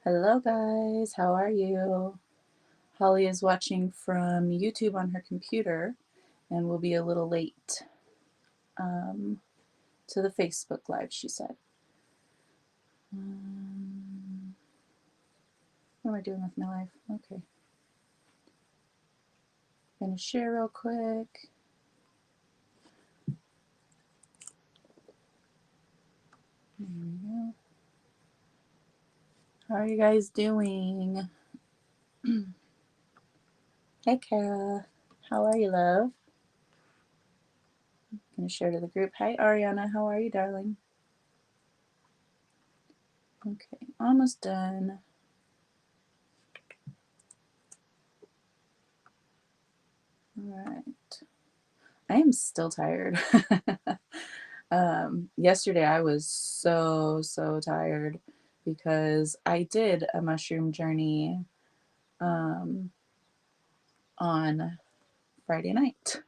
Hello guys, how are you? Holly is watching from YouTube on her computer and will be a little late to the Facebook Live, she said. What am I doing with my life? Okay. Gonna share real quick. There we go. How are you guys doing? Hey Kara, how are you, love? Gonna share to the group. Hi Ariana, how are you, darling? Okay, almost done. All right. I am still tired. Yesterday I was so tired because I did a mushroom journey on Friday night,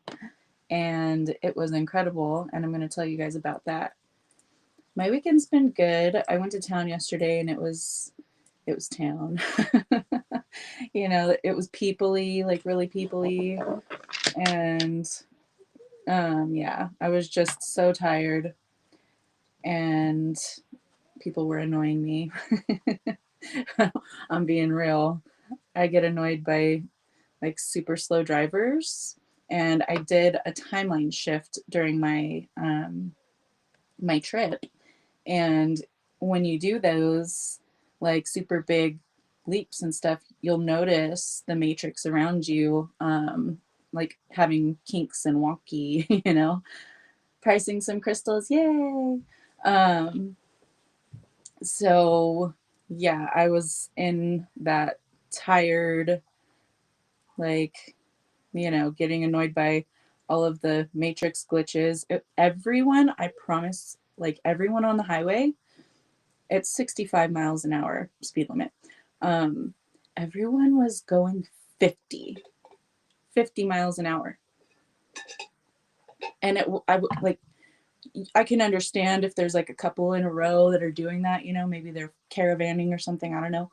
and it was incredible, and I'm going to tell you guys about that. My weekend's been good. I went to town yesterday, and it was town. You know, it was peoply, like really peoply, and yeah, I was just so tired, and people were annoying me. I'm being real. I get annoyed by like super slow drivers, and I did a timeline shift during my my trip. And when you do those like super big leaps and stuff, you'll notice the matrix around you like having kinks and wonky, you know. Pricing some crystals, yay. So yeah, I was in that tired, like, you know, getting annoyed by all of the matrix glitches. Everyone, I promise, like everyone on the highway, it's 65 miles an hour speed limit. Um, Everyone was going 50 miles an hour. And I can understand if there's like a couple in a row that are doing that, you know, maybe they're caravanning or something, I don't know.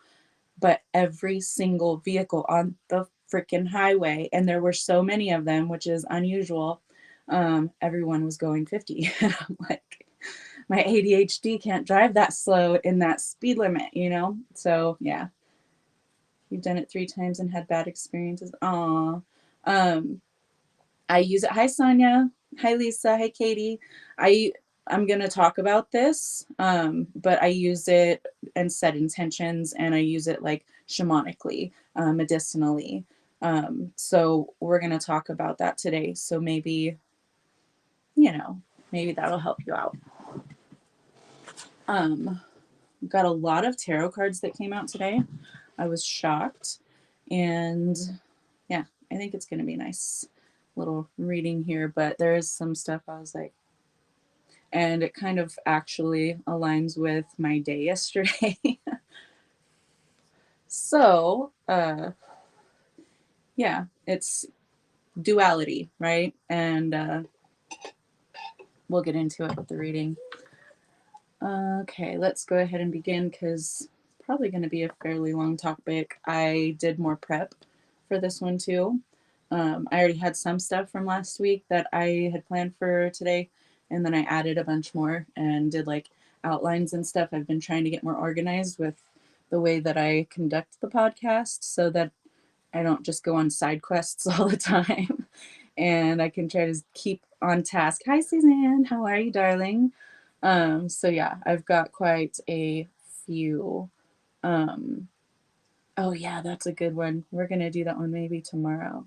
But every single vehicle on the freaking highway, and there were so many of them, which is unusual, everyone was going 50. And I'm like, my ADHD can't drive that slow in that speed limit, you know? So yeah, you've done it 3 times and had bad experiences. Aw. I use it. Hi, Sonia. Hi, Lisa. Hi, Katie. I'm going to talk about this, but I use it and set intentions, and I use it like shamanically, medicinally. So we're going to talk about that today. So maybe, you know, maybe that'll help you out. Got a lot of tarot cards that came out today. I was shocked. And yeah, I think it's going to be nice little reading here, but there is some stuff I was like, and it kind of actually aligns with my day yesterday. So, yeah, it's duality, right? And we'll get into it with the reading. Okay, let's go ahead and begin because it's probably going to be a fairly long topic. I did more prep for this one too. I already had some stuff from last week that I had planned for today, and then I added a bunch more and did like outlines and stuff. I've been trying to get more organized with the way that I conduct the podcast so that I don't just go on side quests all the time, and I can try to keep on task. Hi, Suzanne. How are you, darling? So yeah, I've got quite a few. Oh yeah, that's a good one. We're gonna do that one maybe tomorrow.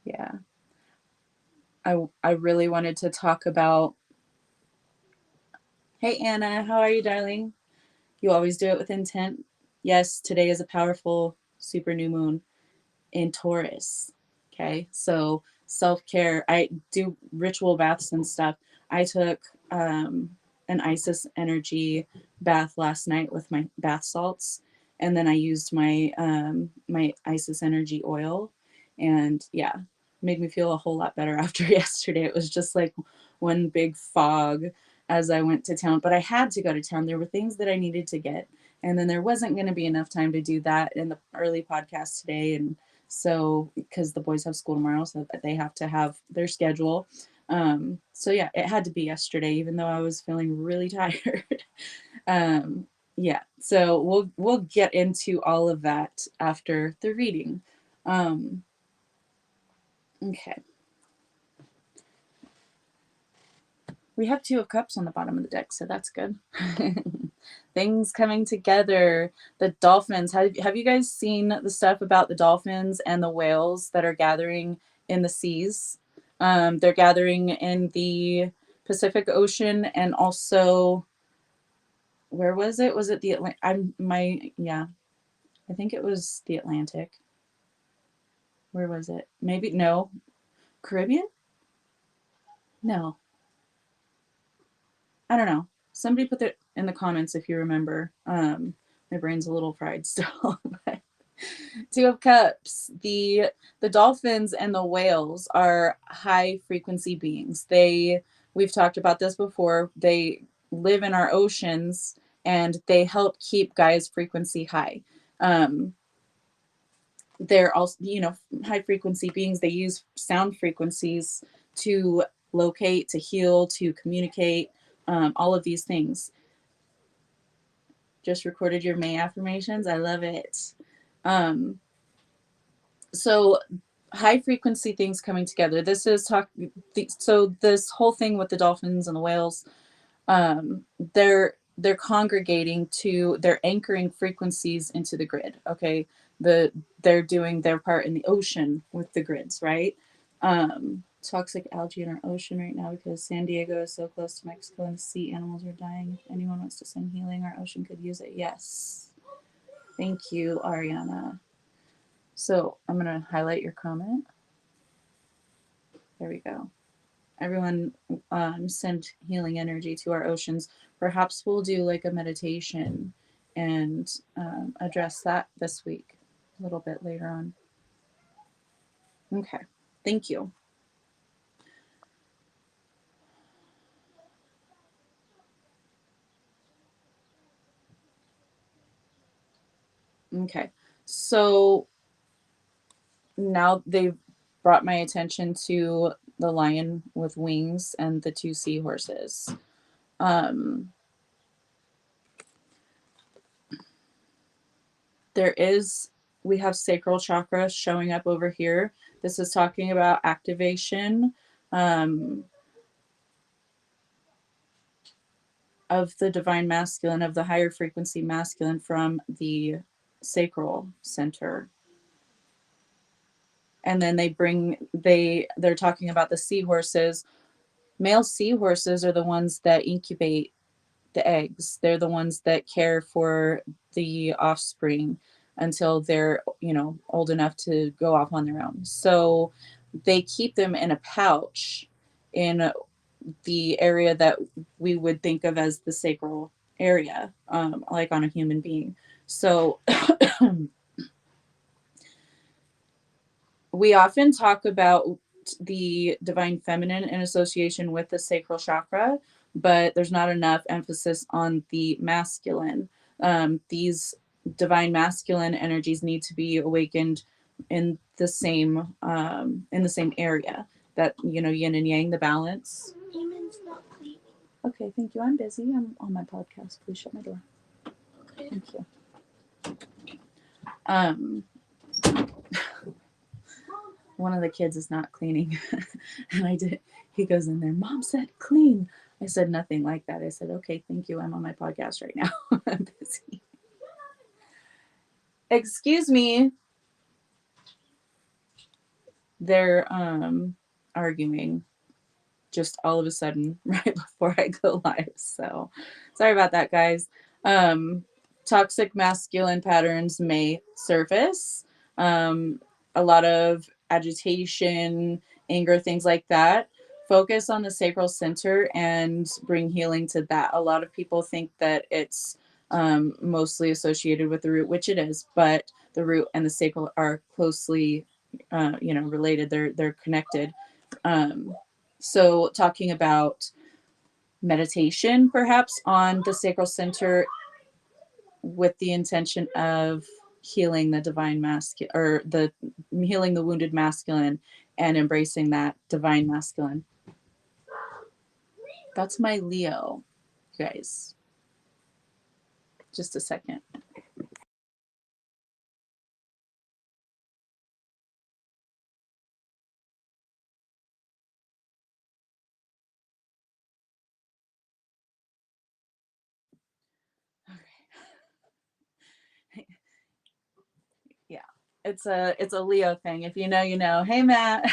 Yeah. I really wanted to talk about. Hey Anna, how are you, darling? You always do it with intent. Yes, today is a powerful super new moon in Taurus. Okay, so self-care. I do ritual baths and stuff. I took an Isis energy bath last night with my bath salts, and then I used my Isis energy oil, and yeah, made me feel a whole lot better after yesterday. It was just like one big fog as I went to town, but I had to go to town. There were things that I needed to get, And then there wasn't going to be enough time to do that in the early podcast today. And so, because the boys have school tomorrow, so they have to have their schedule. So yeah, it had to be yesterday, even though I was feeling really tired. Yeah, so we'll get into all of that after the reading. Okay. We have 2 of Cups on the bottom of the deck, so that's good. Things coming together. The dolphins. Have you guys seen the stuff about the dolphins and the whales that are gathering in the seas? They're gathering in the Pacific Ocean and also, where was it? Was it the Atlantic? I think it was the Atlantic. Where was it? Maybe, no. Caribbean? No. I don't know. Somebody put that in the comments if you remember. My brain's a little fried still. But 2 of Cups. The dolphins and the whales are high frequency beings. We've talked about this before. They live in our oceans and they help keep Gaia's frequency high. They're also, high frequency beings. They use sound frequencies to locate, to heal, to communicate, all of these things. Just recorded your May affirmations. I love it. So high frequency things coming together. This is so this whole thing with the dolphins and the whales, they're congregating they're anchoring frequencies into the grid. Okay. They're doing their part in the ocean with the grids, right? Toxic algae in our ocean right now because San Diego is so close to Mexico and the sea animals are dying. If anyone wants to send healing, our ocean could use it. Yes. Thank you, Ariana. So I'm going to highlight your comment. There we go. Everyone send healing energy to our oceans. Perhaps we'll do like a meditation and address that this week a little bit later on. Okay. Thank you. Okay. So now they've brought my attention to the lion with wings and the 2 seahorses. We have sacral chakra showing up over here. This is talking about activation of the divine masculine, of the higher frequency masculine from the sacral center. And then they're talking about the seahorses. Male seahorses are the ones that incubate the eggs. They're the ones that care for the offspring until they're, old enough to go off on their own. So they keep them in a pouch in the area that we would think of as the sacral area, like on a human being. So we often talk about the divine feminine in association with the sacral chakra, but there's not enough emphasis on the masculine. These divine masculine energies need to be awakened in the same area, that yin and yang, the balance. Okay, thank you. I'm busy. I'm on my podcast. Please shut my door. Okay. Thank you. One of the kids is not cleaning. And he goes in there, Mom said clean. I said nothing like that. I said, okay, thank you. I'm on my podcast right now. I'm busy. Excuse me. They're arguing just all of a sudden right before I go live. So sorry about that, guys. Toxic masculine patterns may surface. A lot of agitation, anger, things like that. Focus on the sacral center and bring healing to that. A lot of people think that it's mostly associated with the root, which it is, but the root and the sacral are closely related. They're connected. So talking about meditation perhaps on the sacral center with the intention of healing the divine masculine, or the healing the wounded masculine and embracing that divine masculine. That's my Leo, guys. Just a second. Okay. Yeah, it's a Leo thing. If you know, you know. Hey, Matt.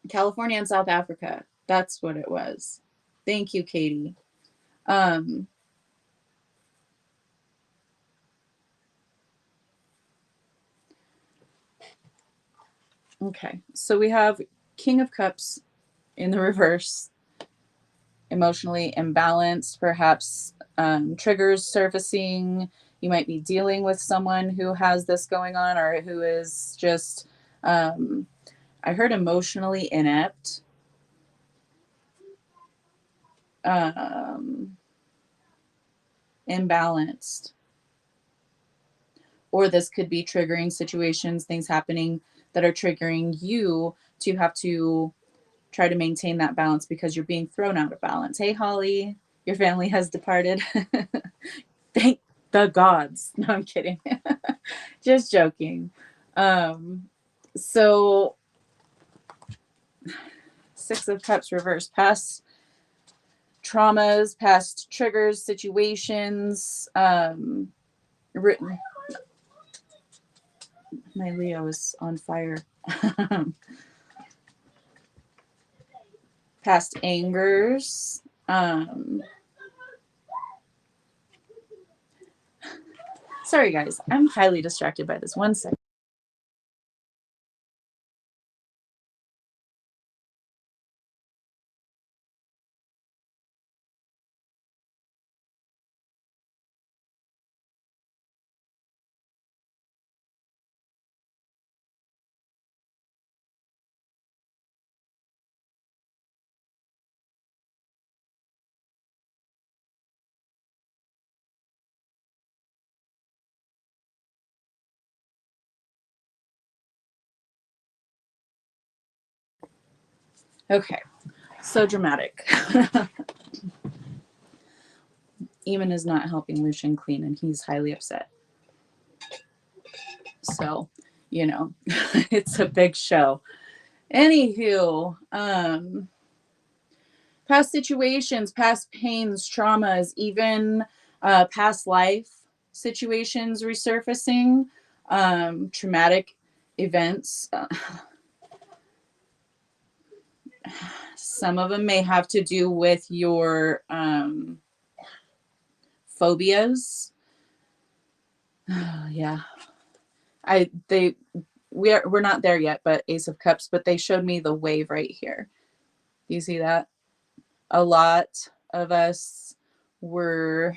California and South Africa. That's what it was. Thank you, Katie. Okay, so we have King of Cups in the reverse, emotionally imbalanced, perhaps triggers surfacing. You might be dealing with someone who has this going on, or who is just, I heard emotionally inept. Imbalanced. Or this could be triggering situations, things happening that are triggering you to have to try to maintain that balance because you're being thrown out of balance. Hey, Holly, your family has departed. Thank the gods. No, I'm kidding. Just joking. So, Six of Cups reverse, past traumas, past triggers, situations. Written. My Leo is on fire. Past angers. Sorry, guys. I'm highly distracted by this. 1 second. Okay. So dramatic. Eamon is not helping Lucian clean, and he's highly upset. So, you know, it's a big show. Anywho, past situations, past pains, traumas, even past life situations resurfacing, traumatic events. Some of them may have to do with your phobias. Yeah, we're not there yet, but Ace of Cups, but they showed me the wave right here. Do you see that? A lot of us were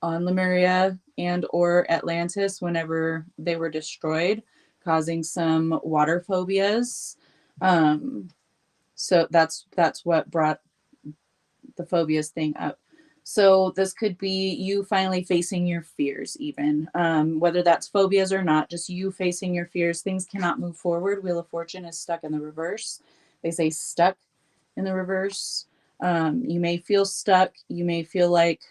on Lemuria and or Atlantis whenever they were destroyed, causing some water phobias. So that's what brought the phobias thing up. So this could be you finally facing your fears, even whether that's phobias or not, just you facing your fears. Things cannot move forward. Wheel of Fortune is stuck in the reverse. They say stuck in the reverse. You may feel stuck. You may feel like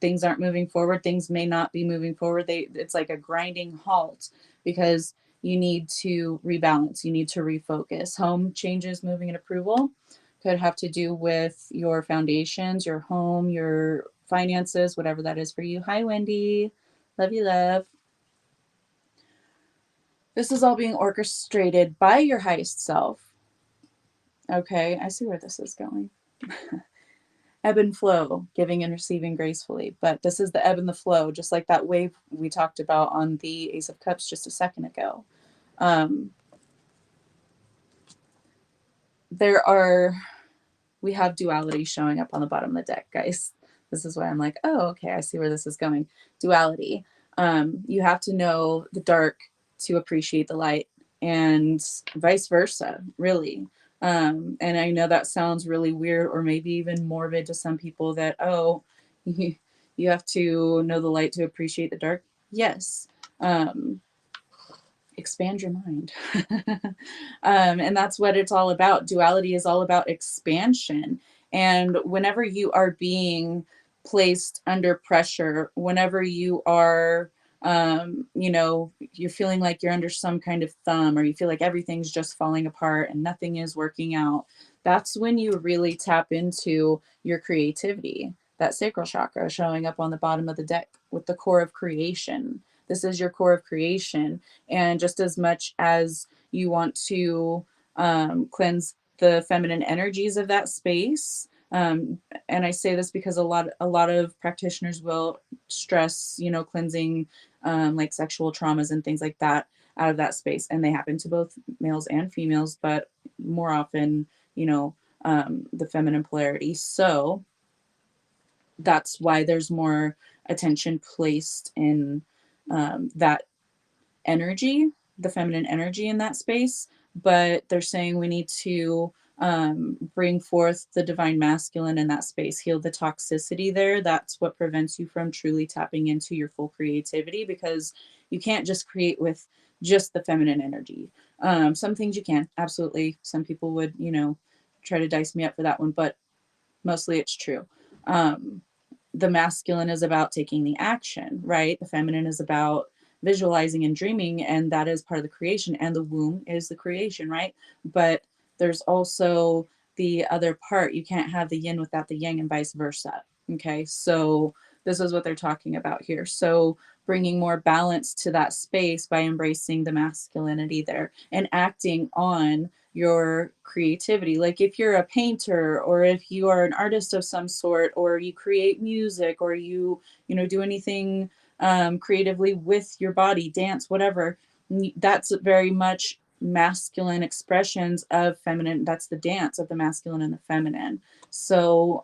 things aren't moving forward. Things may not be moving forward. It's like a grinding halt because you need to rebalance. You need to refocus. Home changes, moving and approval could have to do with your foundations, your home, your finances, whatever that is for you. Hi, Wendy. Love you, love. This is all being orchestrated by your highest self. Okay, I see where this is going. Ebb and flow, giving and receiving gracefully. But this is the ebb and the flow, just like that wave we talked about on the Ace of Cups just a second ago. We have duality showing up on the bottom of the deck, guys. This is why I'm like, oh, okay, I see where this is going. Duality. You have to know the dark to appreciate the light, and vice versa, really. And I know that sounds really weird or maybe even morbid to some people that, oh, You have to know the light to appreciate the dark. Yes. Expand your mind. And that's what it's all about. Duality is all about expansion. And whenever you are being placed under pressure, whenever you are, you're feeling like you're under some kind of thumb, or you feel like everything's just falling apart and nothing is working out, that's when you really tap into your creativity. That sacral chakra showing up on the bottom of the deck with the core of creation. This is your core of creation. And just as much as you want to cleanse the feminine energies of that space, and I say this because a lot of practitioners will stress, cleansing like sexual traumas and things like that out of that space, and they happen to both males and females, but more often, the feminine polarity. So that's why there's more attention placed in that energy, the feminine energy in that space. But they're saying we need to bring forth the divine masculine in that space, heal the toxicity there. That's what prevents you from truly tapping into your full creativity, because you can't just create with just the feminine energy. Some things you can, absolutely. Some people would, try to dice me up for that one, but mostly it's true. The masculine is about taking the action, right? The feminine is about visualizing and dreaming, and that is part of the creation, and the womb is the creation, right? But there's also the other part. You can't have the yin without the yang, and vice versa. Okay, so this is what they're talking about here. So bringing more balance to that space by embracing the masculinity there and acting on your creativity. Like if you're a painter, or if you are an artist of some sort, or you create music, or you do anything creatively with your body, dance, whatever, that's very much masculine expressions of feminine. That's the dance of the masculine and the feminine. So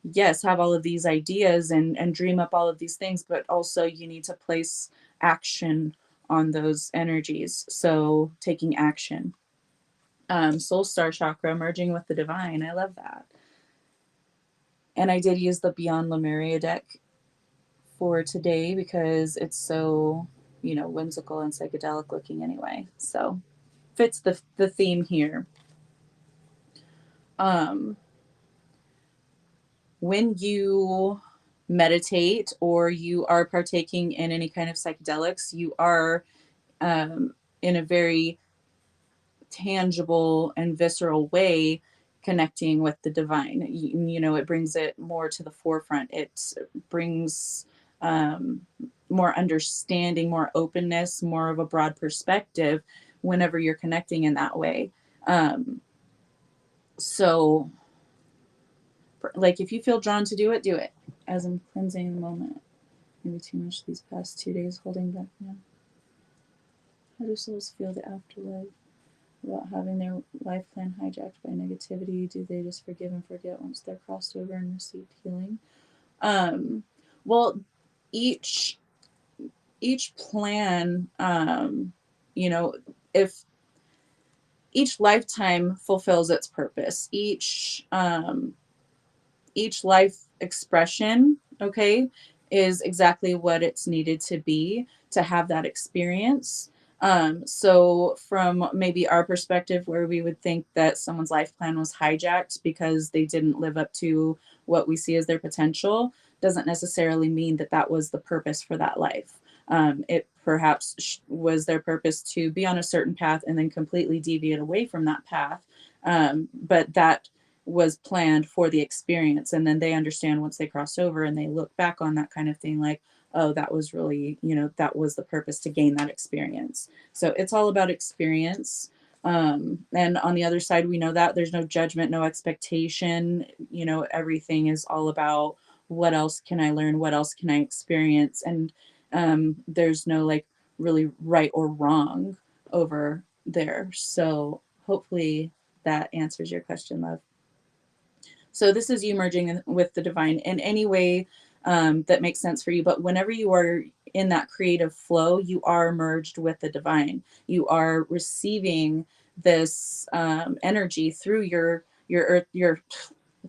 yes, have all of these ideas and dream up all of these things, but also you need to place action on those energies. So taking action. Soul star chakra, merging with the divine. I love that. And I did use the Beyond Lemuria deck for today because it's so, whimsical and psychedelic looking anyway. So fits the theme here. When you meditate or you are partaking in any kind of psychedelics, you are in a very tangible and visceral way connecting with the divine. It brings it more to the forefront. It brings more understanding, more openness, more of a broad perspective whenever you're connecting in that way. So like if you feel drawn to do it as I'm cleansing the moment. Maybe too much these past 2 days holding back now. How do souls feel the afterlife about having their life plan hijacked by negativity? Do they just forgive and forget once they're crossed over and received healing? Well, each plan, if each lifetime fulfills its purpose, each life expression, okay, is exactly what it's needed to be to have that experience. So from maybe our perspective, where we would think that someone's life plan was hijacked because they didn't live up to what we see as their potential, doesn't necessarily mean that that was the purpose for that life. It perhaps was their purpose to be on a certain path and then completely deviate away from that path. But that was planned for the experience, and then they understand once they cross over and they look back on that kind of thing like, oh, that was really, that was the purpose, to gain that experience. So it's all about experience. And on the other side, we know that there's no judgment, no expectation. Everything is all about what else can I learn, what else can I experience, and there's no like really right or wrong over there. So hopefully that answers your question, love. So this is you merging with the divine in any way that makes sense for you. But whenever you are in that creative flow, you are merged with the divine. You are receiving this energy through your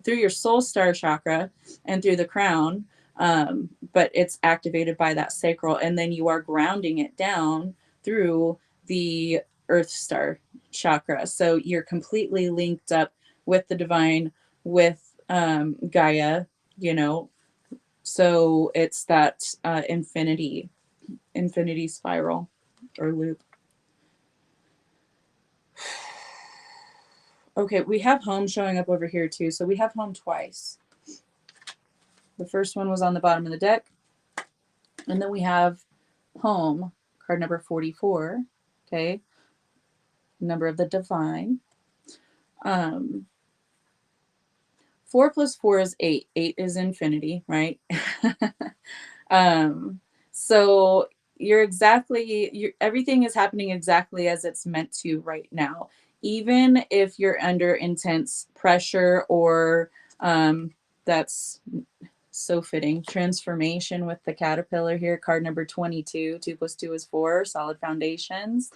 through your soul star chakra and through the crown, but it's activated by that sacral, and then you are grounding it down through the earth star chakra. So you're completely linked up with the divine, with Gaia, you know. So it's that infinity spiral or loop. Okay, we have home showing up over here too. So we have home twice. The first one was on the bottom of the deck. And then we have home, card number 44. Okay, number of the divine. 4 plus 4 is 8. 8 is infinity, right? So everything is happening exactly as it's meant to right now. Even if you're under intense pressure or that's so fitting. Transformation with the caterpillar here, card number 22. 2 plus 2 is 4, solid foundations.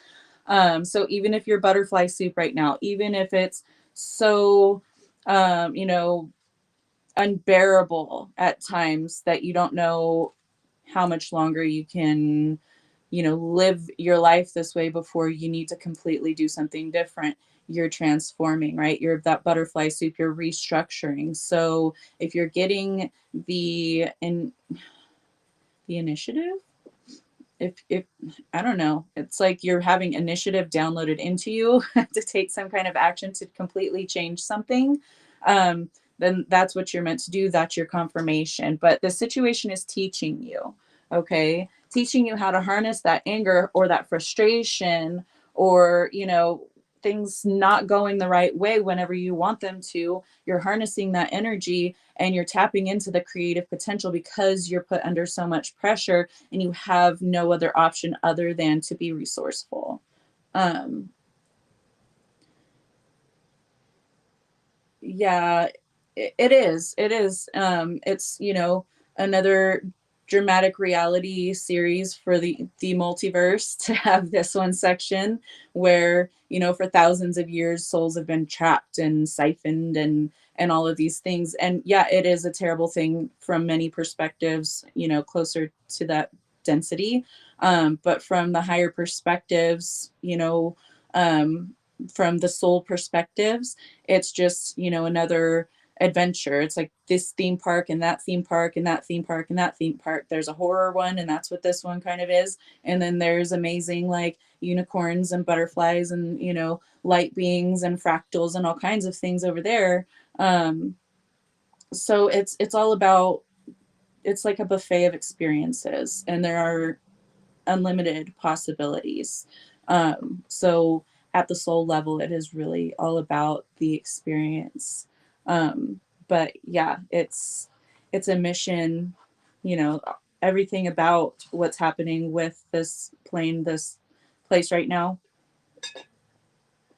So even if you're butterfly soup right now, even if it's so, you know, unbearable at times that you don't know how much longer you can, you know, live your life this way before you need to completely do something different. You're transforming, right? You're that butterfly soup, you're restructuring. So if you're getting the initiative, if I don't know, it's like you're having initiative downloaded into you to take some kind of action to completely change something, then that's what you're meant to do. That's your confirmation. But the situation is teaching you, okay, teaching you how to harness that anger or that frustration, or, you know, things not going the right way whenever you want them to. You're harnessing that energy and you're tapping into the creative potential because you're put under so much pressure and you have no other option other than to be resourceful. Yeah, it is. It is. It's, you know, another dramatic reality series for the multiverse to have this one section where, you know, for thousands of years souls have been trapped and siphoned and all of these things. And yeah, it is a terrible thing from many perspectives, you know, closer to that density. But from the higher perspectives, you know, from the soul perspectives, it's just, you know, another adventure. It's like this theme park and that theme park and that theme park and that theme park. There's a horror one, and that's what this one kind of is. And then there's amazing like unicorns and butterflies and, you know, light beings and fractals and all kinds of things over there. So it's all about, it's like a buffet of experiences, and there are unlimited possibilities. So at the soul level, it is really all about the experience. But yeah, it's a mission, you know, everything about what's happening with this plane, this place right now.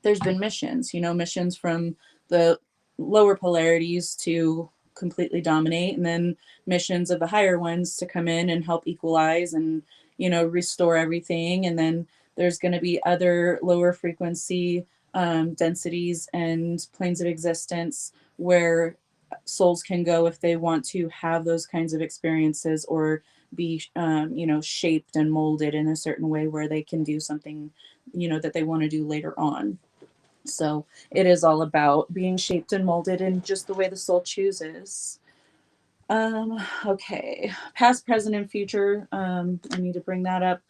There's been missions, you know, missions from the lower polarities to completely dominate, and then missions of the higher ones to come in and help equalize and, you know, restore everything. And then there's going to be other lower frequency densities and planes of existence where souls can go if they want to have those kinds of experiences, or be you know, shaped and molded in a certain way where they can do something, you know, that they want to do later on. So it is all about being shaped and molded in just the way the soul chooses. Okay, past, present, and future. I need to bring that up.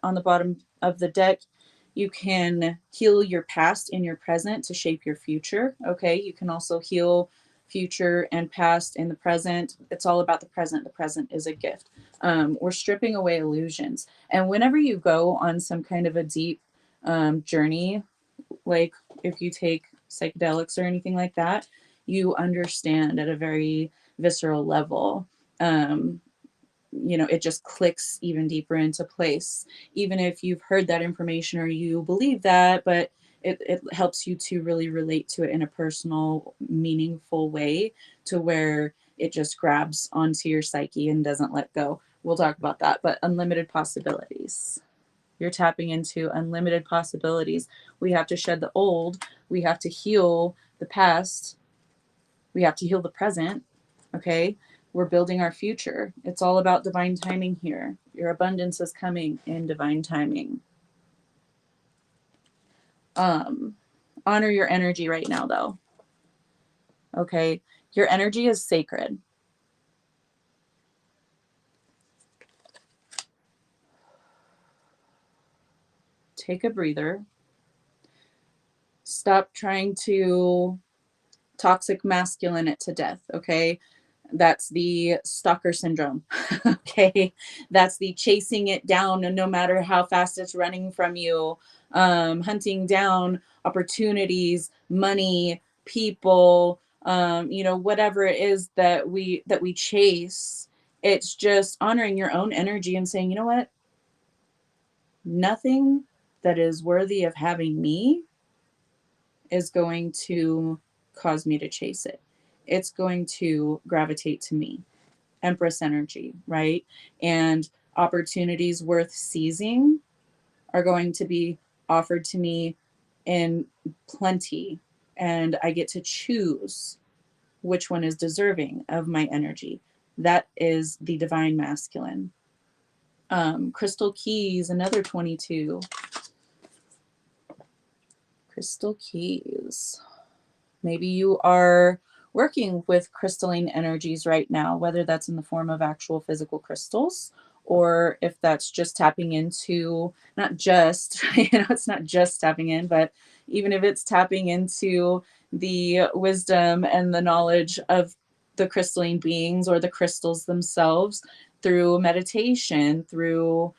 On the bottom of the deck, you can heal your past in your present to shape your future. Okay, you can also heal future and past in the present. It's all about the present. The present is a gift. We're stripping away illusions. And whenever you go on some kind of a deep journey, like if you take psychedelics or anything like that, you understand at a very visceral level. You know, it just clicks even deeper into place, even if you've heard that information or you believe that, but it helps you to really relate to it in a personal, meaningful way, to where it just grabs onto your psyche and doesn't let go. We'll talk about that. But unlimited possibilities. You're tapping into unlimited possibilities. We have to shed the old, we have to heal the past, We have to heal the present. Okay. We're building our future. It's all about divine timing here. Your abundance is coming in divine timing. Honor your energy right now, though. Okay. Your energy is sacred. Take a breather. Stop trying to toxic masculine it to death. Okay. That's the stalker syndrome. Okay. That's the chasing it down, and no matter how fast it's running from you, hunting down opportunities, money, people, whatever it is that we chase. It's just honoring your own energy and saying, you know what? Nothing that is worthy of having me is going to cause me to chase it. It's going to gravitate to me. Empress energy, right? And opportunities worth seizing are going to be offered to me in plenty. And I get to choose which one is deserving of my energy. That is the divine masculine. Crystal keys, another 22. Crystal keys. Maybe you are working with crystalline energies right now, whether that's in the form of actual physical crystals, or if that's just tapping into, not just, it's not just tapping in, but even if it's tapping into the wisdom and the knowledge of the crystalline beings or the crystals themselves through meditation, through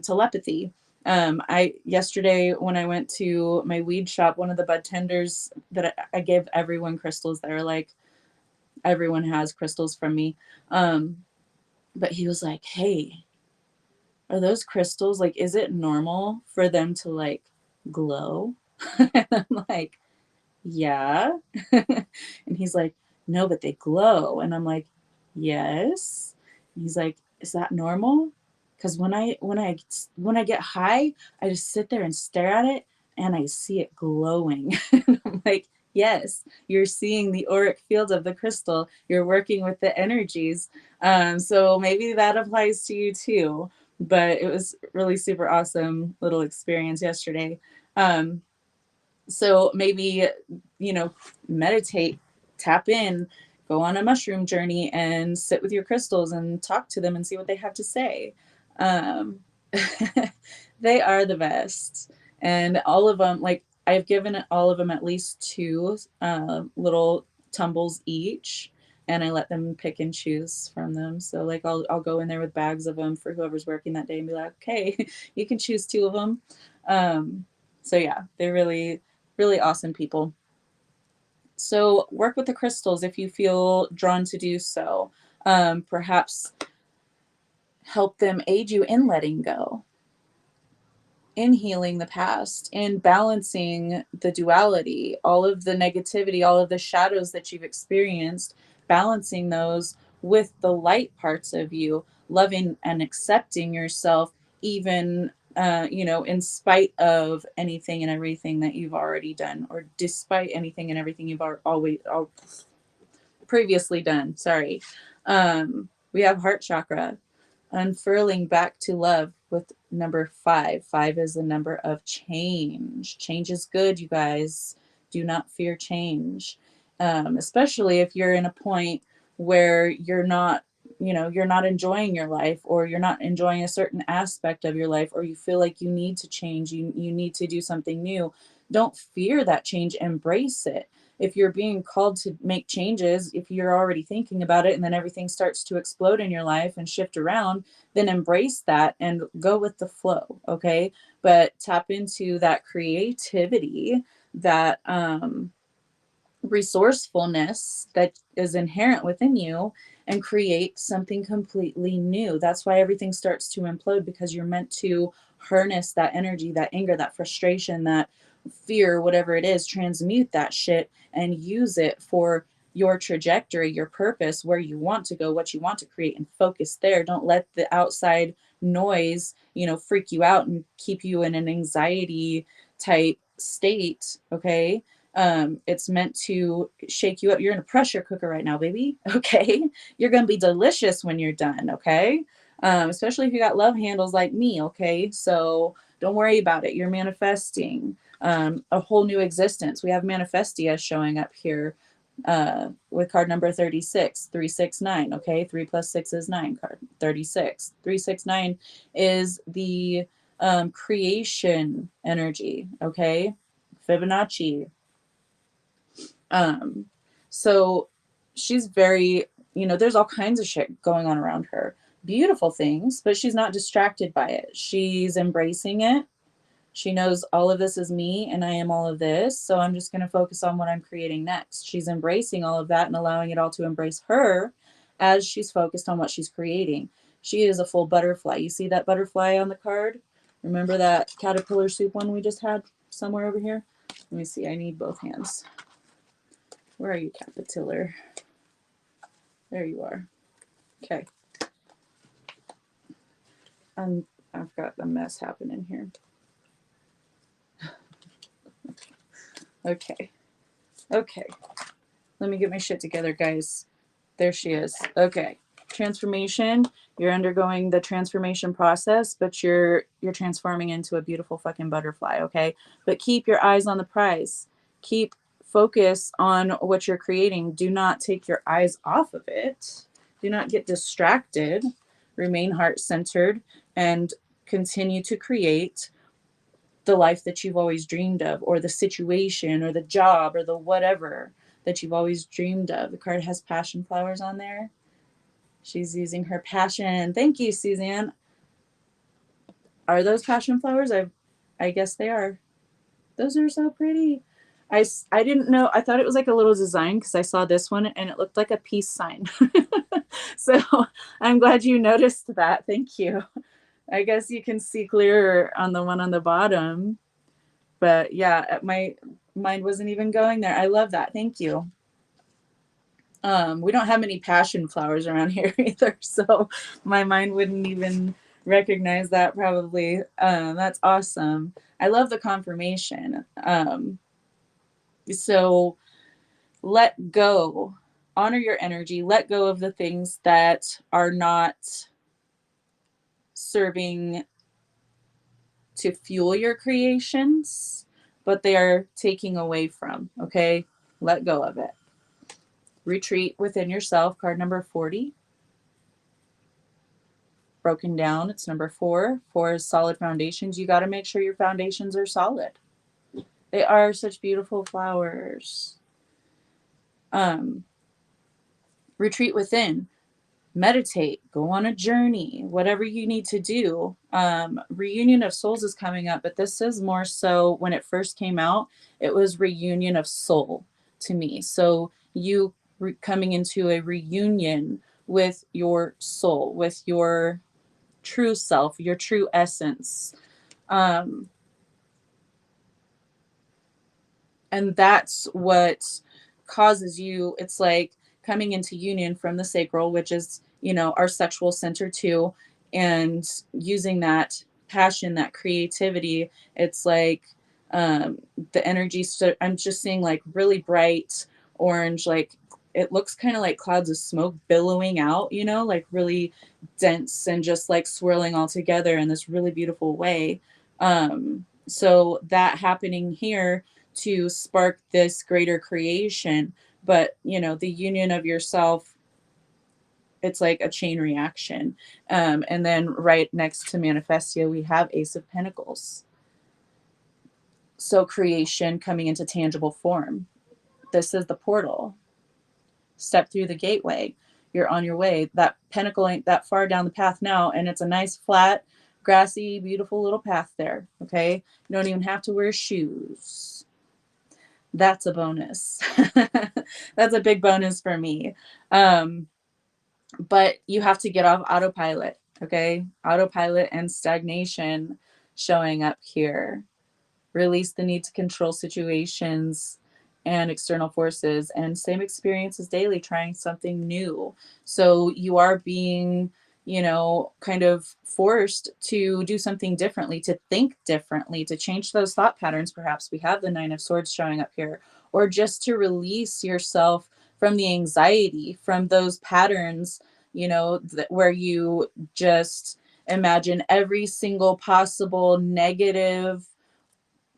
telepathy. I yesterday when I went to my weed shop, one of the bud tenders that I gave everyone crystals. They're like, everyone has crystals from me. But he was like, "Hey, are those crystals like? Is it normal for them to like glow?" And I'm like, "Yeah." And he's like, "No, but they glow." And I'm like, "Yes." And he's like, "Is that normal?" Because when I get high, I just sit there and stare at it and I see it glowing. And I'm like, "Yes, you're seeing the auric field of the crystal. You're working with the energies. So maybe that applies to you too." But it was really super awesome little experience yesterday. Um, so maybe, meditate, tap in, go on a mushroom journey and sit with your crystals and talk to them and see what they have to say. Um, they are the best. And all of them, like I've given all of them at least two little tumbles each. And I let them pick and choose from them. So like I'll go in there with bags of them for whoever's working that day and be like, okay, you can choose two of them. So yeah, they're really awesome people. So work with the crystals if you feel drawn to do so. Perhaps help them aid you in letting go, in healing the past, in balancing the duality, all of the negativity, all of the shadows that you've experienced, balancing those with the light parts of you, loving and accepting yourself, even in spite of anything and everything that you've already done, or despite anything and everything you've always previously done. Sorry. We have heart chakra, unfurling back to love with number 5. 5 is the number of change. Change is good, you guys. Do not fear change, especially if you're in a point where you're not enjoying your life, or you're not enjoying a certain aspect of your life, or you feel like you need to change, you need to do something new. Don't fear that change, embrace it. If you're being called to make changes, if you're already thinking about it and then everything starts to explode in your life and shift around, then embrace that and go with the flow. Okay. But tap into that creativity, that resourcefulness that is inherent within you, and create something completely new. That's why everything starts to implode, because you're meant to harness that energy, that anger, that frustration, that fear, whatever it is, transmute that shit and use it for your trajectory, your purpose, where you want to go, what you want to create, and focus there. Don't let the outside noise, freak you out and keep you in an anxiety type state. Okay. It's meant to shake you up. You're in a pressure cooker right now, baby. Okay. You're going to be delicious when you're done. Okay. Especially if you got love handles like me. Okay. So don't worry about it. You're manifesting a whole new existence. We have manifestia showing up here with card number 36, 369. Okay. 3 plus 6 is 9. Card 36. 369 is the creation energy. Okay. Fibonacci. Um, so she's very, there's all kinds of shit going on around her. Beautiful things, but she's not distracted by it. She's embracing it. She knows all of this is me and I am all of this. So I'm just going to focus on what I'm creating next. She's embracing all of that and allowing it all to embrace her as she's focused on what she's creating. She is a full butterfly. You see that butterfly on the card? Remember that caterpillar soup one we just had somewhere over here? Let me see. I need both hands. Where are you, caterpillar? There you are. Okay. I've got a mess happening here. Okay. Okay. Let me get my shit together, guys. There she is. Okay. Transformation. You're undergoing the transformation process, but you're transforming into a beautiful fucking butterfly, okay? But keep your eyes on the prize. Keep focus on what you're creating. Do not take your eyes off of it. Do not get distracted. Remain heart-centered and continue to create the life that you've always dreamed of, or the situation or the job or the whatever that you've always dreamed of. The card has passion flowers on there. She's using her passion. Thank you, Suzanne. Are those passion flowers? I guess they are. Those are so pretty. I didn't know. I thought it was like a little design because I saw this one and it looked like a peace sign. So I'm glad you noticed that. Thank you. I guess you can see clearer on the one on the bottom. But yeah, my mind wasn't even going there. I love that. Thank you. We don't have many passion flowers around here either, so my mind wouldn't even recognize that probably. That's awesome. I love the confirmation. So let go, honor your energy, let go of the things that are not serving to fuel your creations, but they are taking away from, okay? Let go of it. Retreat within yourself, card number 40. Broken down, it's number 4. 4 is solid foundations. You got to make sure your foundations are solid. They are such beautiful flowers. Retreat within. Meditate, go on a journey, whatever you need to do. Reunion of souls is coming up, but this is more so when it first came out, it was reunion of soul to me. So you coming into a reunion with your soul, with your true self, your true essence. And that's what causes you, it's like coming into union from the sacral, which is, our sexual center too, and using that passion, that creativity. It's like the energy, I'm just seeing like really bright orange, like it looks kind of like clouds of smoke billowing out, like really dense and just like swirling all together in this really beautiful way. So that happening here to spark this greater creation. But, the union of yourself, it's like a chain reaction. And then right next to Manifestia, we have Ace of Pentacles. So creation coming into tangible form. This is the portal. Step through the gateway. You're on your way. That pentacle ain't that far down the path now, and it's a nice, flat, grassy, beautiful little path there, okay? You don't even have to wear shoes. That's a bonus. That's a big bonus for me. But you have to get off autopilot, okay? Autopilot and stagnation showing up here. Release the need to control situations and external forces, and same experiences daily, trying something new. So you are being, kind of forced to do something differently, to think differently, to change those thought patterns. Perhaps we have the 9 of Swords showing up here, or just to release yourself from the anxiety, from those patterns, where you just imagine every single possible negative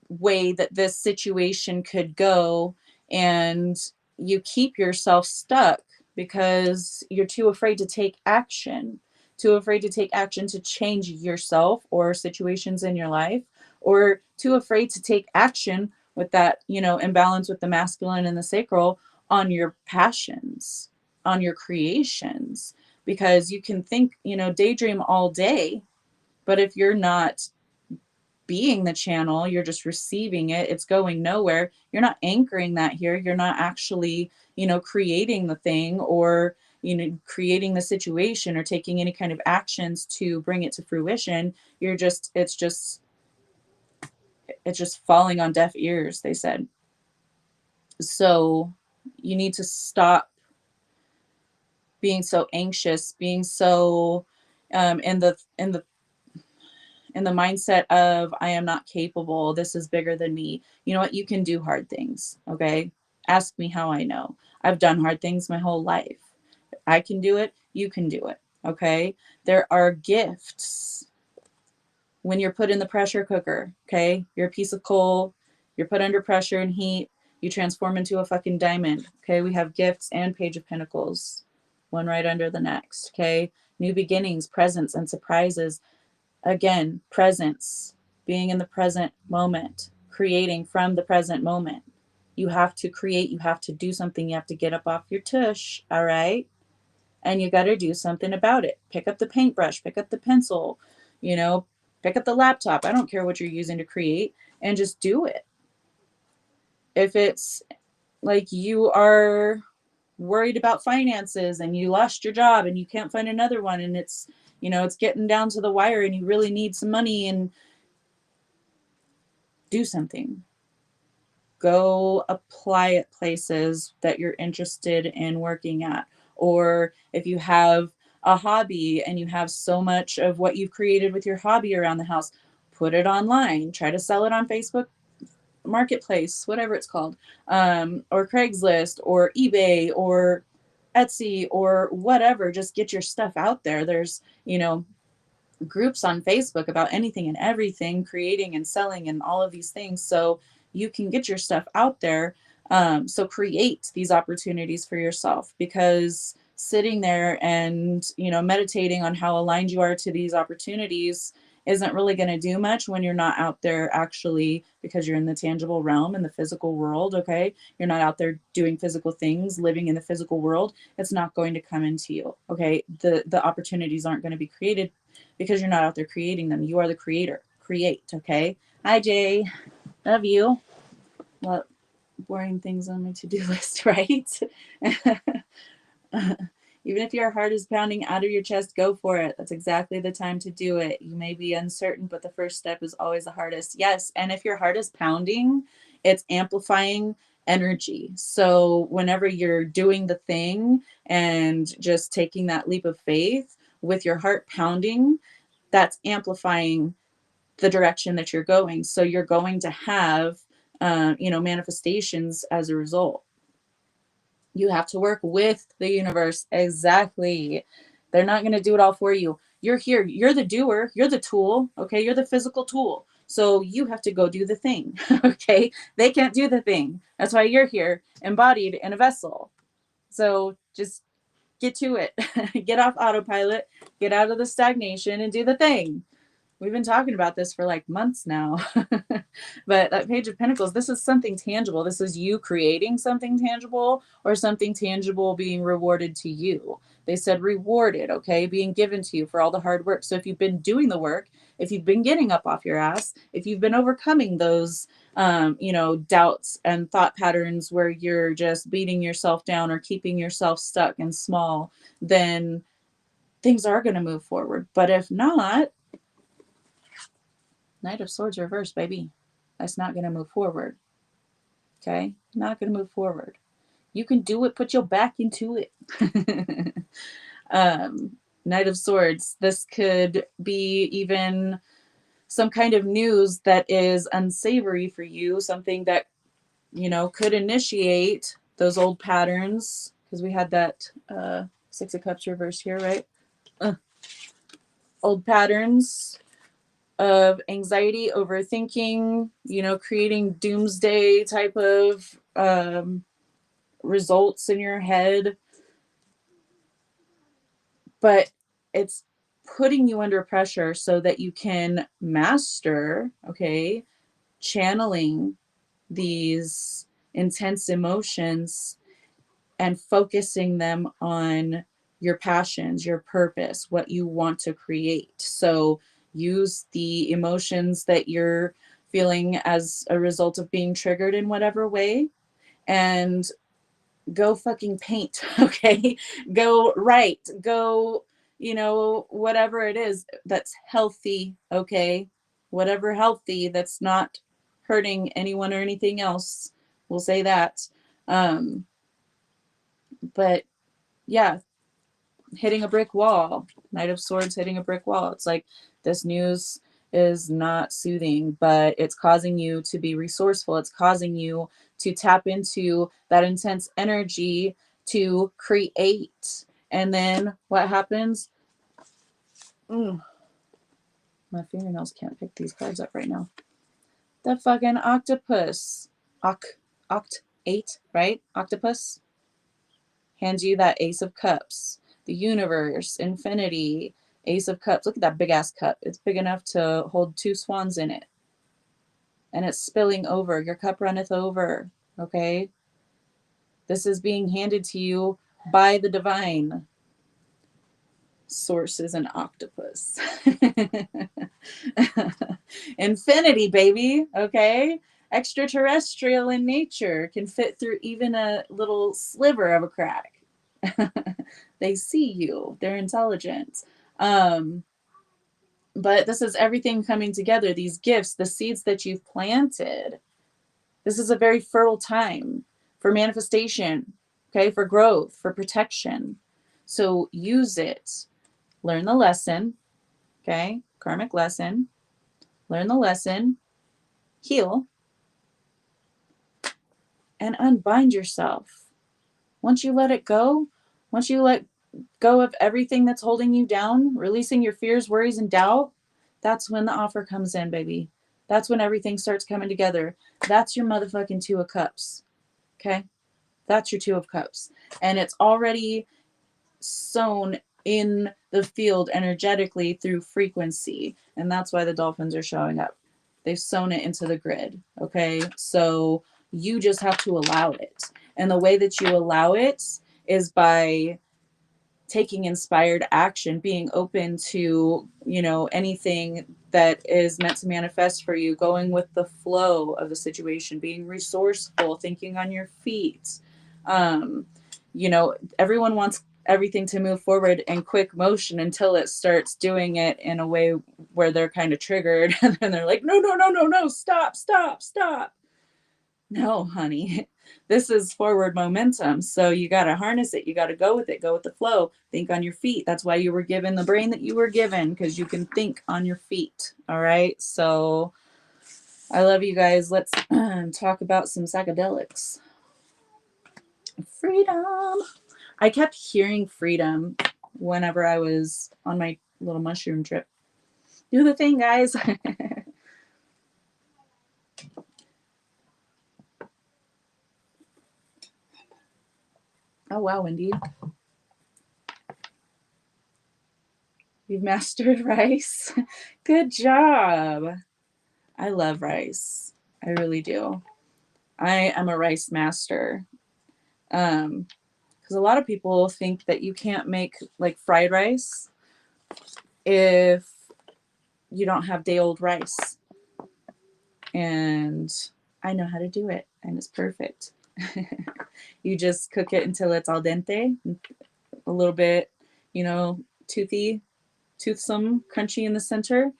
way that this situation could go, and you keep yourself stuck because you're too afraid to take action, to change yourself or situations in your life, or too afraid to take action with that, imbalance with the masculine and the sacral on your passions, on your creations. Because you can think, daydream all day, but if you're not being the channel, you're just receiving it, it's going nowhere. You're not anchoring that here. You're not actually, creating the thing, or, creating the situation, or taking any kind of actions to bring it to fruition. It's just falling on deaf ears, they said. So you need to stop being so anxious, being so in the mindset of, I am not capable, this is bigger than me. You know what? You can do hard things, okay? Ask me how I know. I've done hard things my whole life. I can do it, you can do it, okay? There are gifts when you're put in the pressure cooker, okay? You're a piece of coal, you're put under pressure and heat, you transform into a fucking diamond, okay? We have gifts and Page of Pentacles, one right under the next, okay? New beginnings, presents, and surprises. Again, presence, being in the present moment, creating from the present moment. You have to create, you have to do something, you have to get up off your tush, all right? And you got to do something about it. Pick up the paintbrush, pick up the pencil, pick up the laptop. I don't care what you're using to create, and just do it. If it's like you are worried about finances and you lost your job and you can't find another one, and it's getting down to the wire and you really need some money, and do something. Go apply at places that you're interested in working at. Or if you have a hobby and you have so much of what you've created with your hobby around the house, put it online. Try to sell it on Facebook Marketplace, whatever it's called, or Craigslist or eBay or Etsy or whatever. Just get your stuff out there. There's, groups on Facebook about anything and everything, creating and selling and all of these things. So you can get your stuff out there. So create these opportunities for yourself, because sitting there and, meditating on how aligned you are to these opportunities isn't really going to do much when you're not out there actually, because you're in the tangible realm, in the physical world. Okay. You're not out there doing physical things, living in the physical world. It's not going to come into you. Okay. The opportunities aren't going to be created because you're not out there creating them. You are the creator. Create. Okay. Hi, Jay. Love you. Well, boring things on my to-do list, right? Even if your heart is pounding out of your chest, go for it. That's exactly the time to do it. You may be uncertain, but the first step is always the hardest. Yes. And if your heart is pounding, it's amplifying energy. So whenever you're doing the thing and just taking that leap of faith with your heart pounding, that's amplifying the direction that you're going. So you're going to have, manifestations as a result. You have to work with the universe. Exactly. They're not going to do it all for you. You're here. You're the doer. You're the tool. Okay. You're the physical tool. So you have to go do the thing. Okay. They can't do the thing. That's why you're here, embodied in a vessel. So just get to it. Get off autopilot, get out of the stagnation, and do the thing. We've been talking about this for like months now. But that Page of Pentacles, this is something tangible. This is you creating something tangible, or something tangible being rewarded to you. They said rewarded, okay, being given to you for all the hard work. So if you've been doing the work, if you've been getting up off your ass, if you've been overcoming those, doubts and thought patterns where you're just beating yourself down or keeping yourself stuck and small, then things are going to move forward. But if not, Knight of Swords reversed, baby. That's not going to move forward. Okay? Not going to move forward. You can do it. Put your back into it. Knight of Swords. This could be even some kind of news that is unsavory for you. Something that you know, could initiate those old patterns, because we had that Six of Cups reverse here, right? Old patterns of anxiety, overthinking, you know, creating doomsday type of results in your head. But it's putting you under pressure so that you can master, okay, channeling these intense emotions and focusing them on your passions, your purpose, what you want to create. So use the emotions that you're feeling as a result of being triggered in whatever way, and go fucking paint, okay? Go write, go, you know, whatever it is that's healthy, okay? Whatever healthy that's not hurting anyone or anything else, we'll say that. Um, but yeah, hitting a brick wall, Knight of Swords hitting a brick wall. It's like, this news is not soothing, but it's causing you to be resourceful. It's causing you to tap into that intense energy to create. And then what happens? My fingernails can't pick these cards up right now. The fucking octopus. Oct 8, right? Octopus hands you that Ace of Cups, the universe, infinity, Ace of Cups. Look at that big ass cup. It's big enough to hold 2 swans in it. And it's spilling over. Your cup runneth over. Okay? This is being handed to you by the divine. Source is an octopus. Infinity, baby. Okay? Extraterrestrial in nature, can fit through even a little sliver of a crack. They see you. They're intelligent. But this is everything coming together. These gifts, the seeds that you've planted. This is a very fertile time for manifestation, okay, for growth, for protection. So use it. Learn the lesson, okay, karmic lesson. Learn the lesson, heal, and unbind yourself. Once you let it go, once you let go of everything that's holding you down, releasing your fears, worries, and doubt, that's when the offer comes in, baby. That's when everything starts coming together. That's your motherfucking 2 of Cups. Okay? That's your 2 of Cups. And it's already sown in the field energetically through frequency. And that's why the dolphins are showing up. They've sown it into the grid. Okay? So you just have to allow it. And the way that you allow it is by taking inspired action, being open to, you know, anything that is meant to manifest for you, going with the flow of the situation, being resourceful, thinking on your feet. You know, everyone wants everything to move forward in quick motion until it starts doing it in a way where they're kind of triggered. And then they're like, no, no, no, no, no, stop, stop, stop. No, honey, this is forward momentum. So you got to harness it. You got to go with it, go with the flow, think on your feet. That's why you were given the brain that you were given, because you can think on your feet. All right. So I love you guys. Let's talk about some psychedelics. Freedom. I kept hearing freedom whenever I was on my little mushroom trip. Do the thing, guys. Oh, wow, Wendy. You've mastered rice. Good job. I love rice. I really do. I am a rice master. Because a lot of people think that you can't make like fried rice if you don't have day old rice. And I know how to do it, and it's perfect. You just cook it until it's al dente, a little bit, you know, toothsome, crunchy in the center.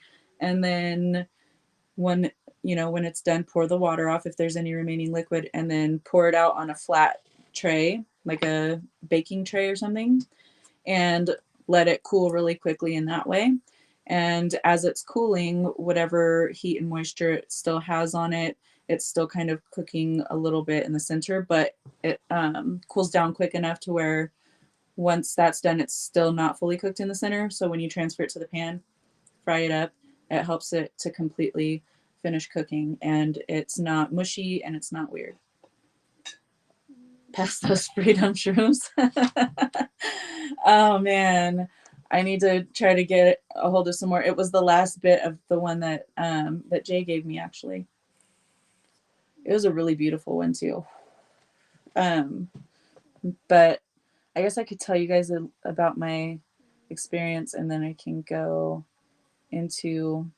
And then when it's done, pour the water off if there's any remaining liquid, and then pour it out on a flat tray, like a baking tray or something, and let it cool really quickly in that way. And as it's cooling, whatever heat and moisture it still has on it, it's still kind of cooking a little bit in the center, but it cools down quick enough to where once that's done, it's still not fully cooked in the center. So when you transfer it to the pan, fry it up, it helps it to completely finish cooking, and it's not mushy and it's not weird. Pass those freedom shrooms. Oh man, I need to try to get a hold of some more. It was the last bit of the one that that Jay gave me, actually. It was a really beautiful one too. But I guess I could tell you guys about my experience, and then I can go into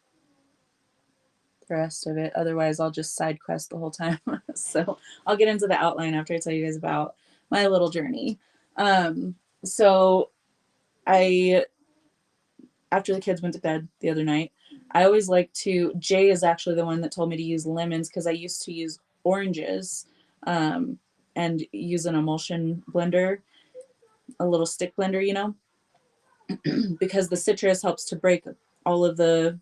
the rest of it. Otherwise, I'll just side quest the whole time. So I'll get into the outline after I tell you guys about my little journey. So I, after the kids went to bed the other night, I always like to, Jay is actually the one that told me to use lemons, because I used to use oranges and use an emulsion blender, a little stick blender, you know, because the citrus helps to break all of the,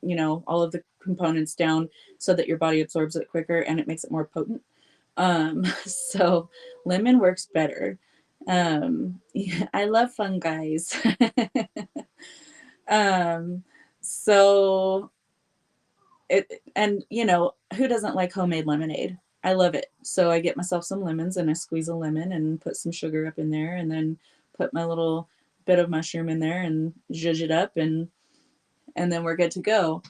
you know, all of the components down so that your body absorbs it quicker and it makes it more potent. So lemon works better. Yeah, I love fungis. So it, and you know, who doesn't like homemade lemonade? I love it. So I get myself some lemons and I squeeze a lemon and put some sugar up in there, and then put my little bit of mushroom in there and zhuzh it up, and then we're good to go.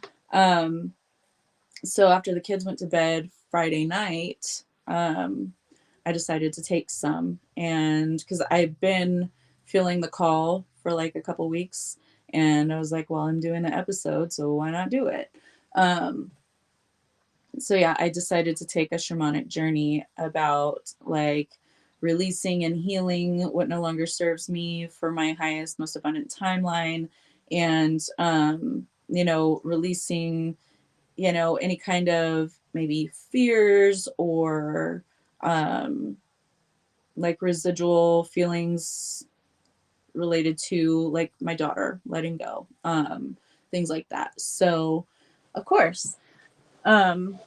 So after the kids went to bed Friday night, I decided to take some, and because I've been feeling the call for like a couple weeks, and I was like, well, I'm doing the episode, so why not do it? So yeah, I decided to take a shamanic journey about like releasing and healing what no longer serves me for my highest, most abundant timeline, and you know, releasing, you know, any kind of maybe fears or like residual feelings related to like my daughter letting go, things like that. So of course, um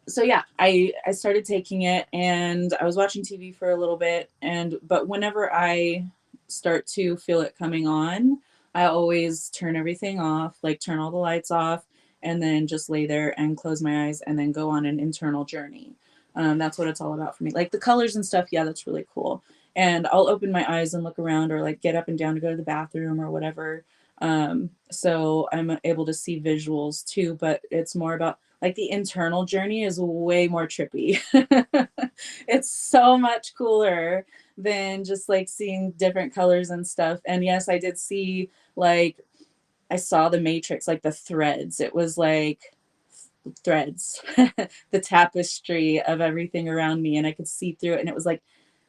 so yeah, I started taking it, and I was watching TV for a little bit, and but whenever I start to feel it coming on, I always turn everything off, like turn all the lights off, and then just lay there and close my eyes and then go on an internal journey. That's what it's all about for me. Like the colors and stuff, yeah, that's really cool. And I'll open my eyes and look around, or like get up and down to go to the bathroom or whatever. So I'm able to see visuals too, but it's more about like the internal journey is way more trippy. It's so much cooler than just like seeing different colors and stuff. And yes, I did see, like, I saw the matrix, like the threads. It was like threads, the tapestry of everything around me, and I could see through it, and it was like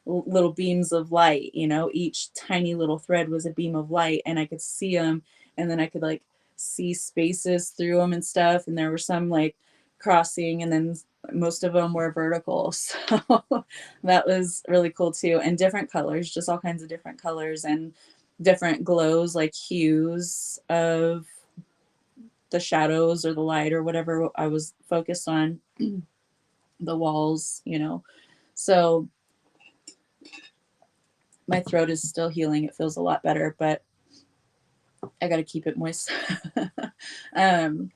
little beams of light, you know, each tiny little thread was a beam of light, and I could see them, and then I could like see spaces through them and stuff, and there were some like crossing, and then most of them were vertical. So that was really cool too, and different colors, just all kinds of different colors and different glows, like hues of the shadows or the light or whatever I was focused on, the walls, you know. So my throat is still healing. It feels a lot better, but I got to keep it moist. um,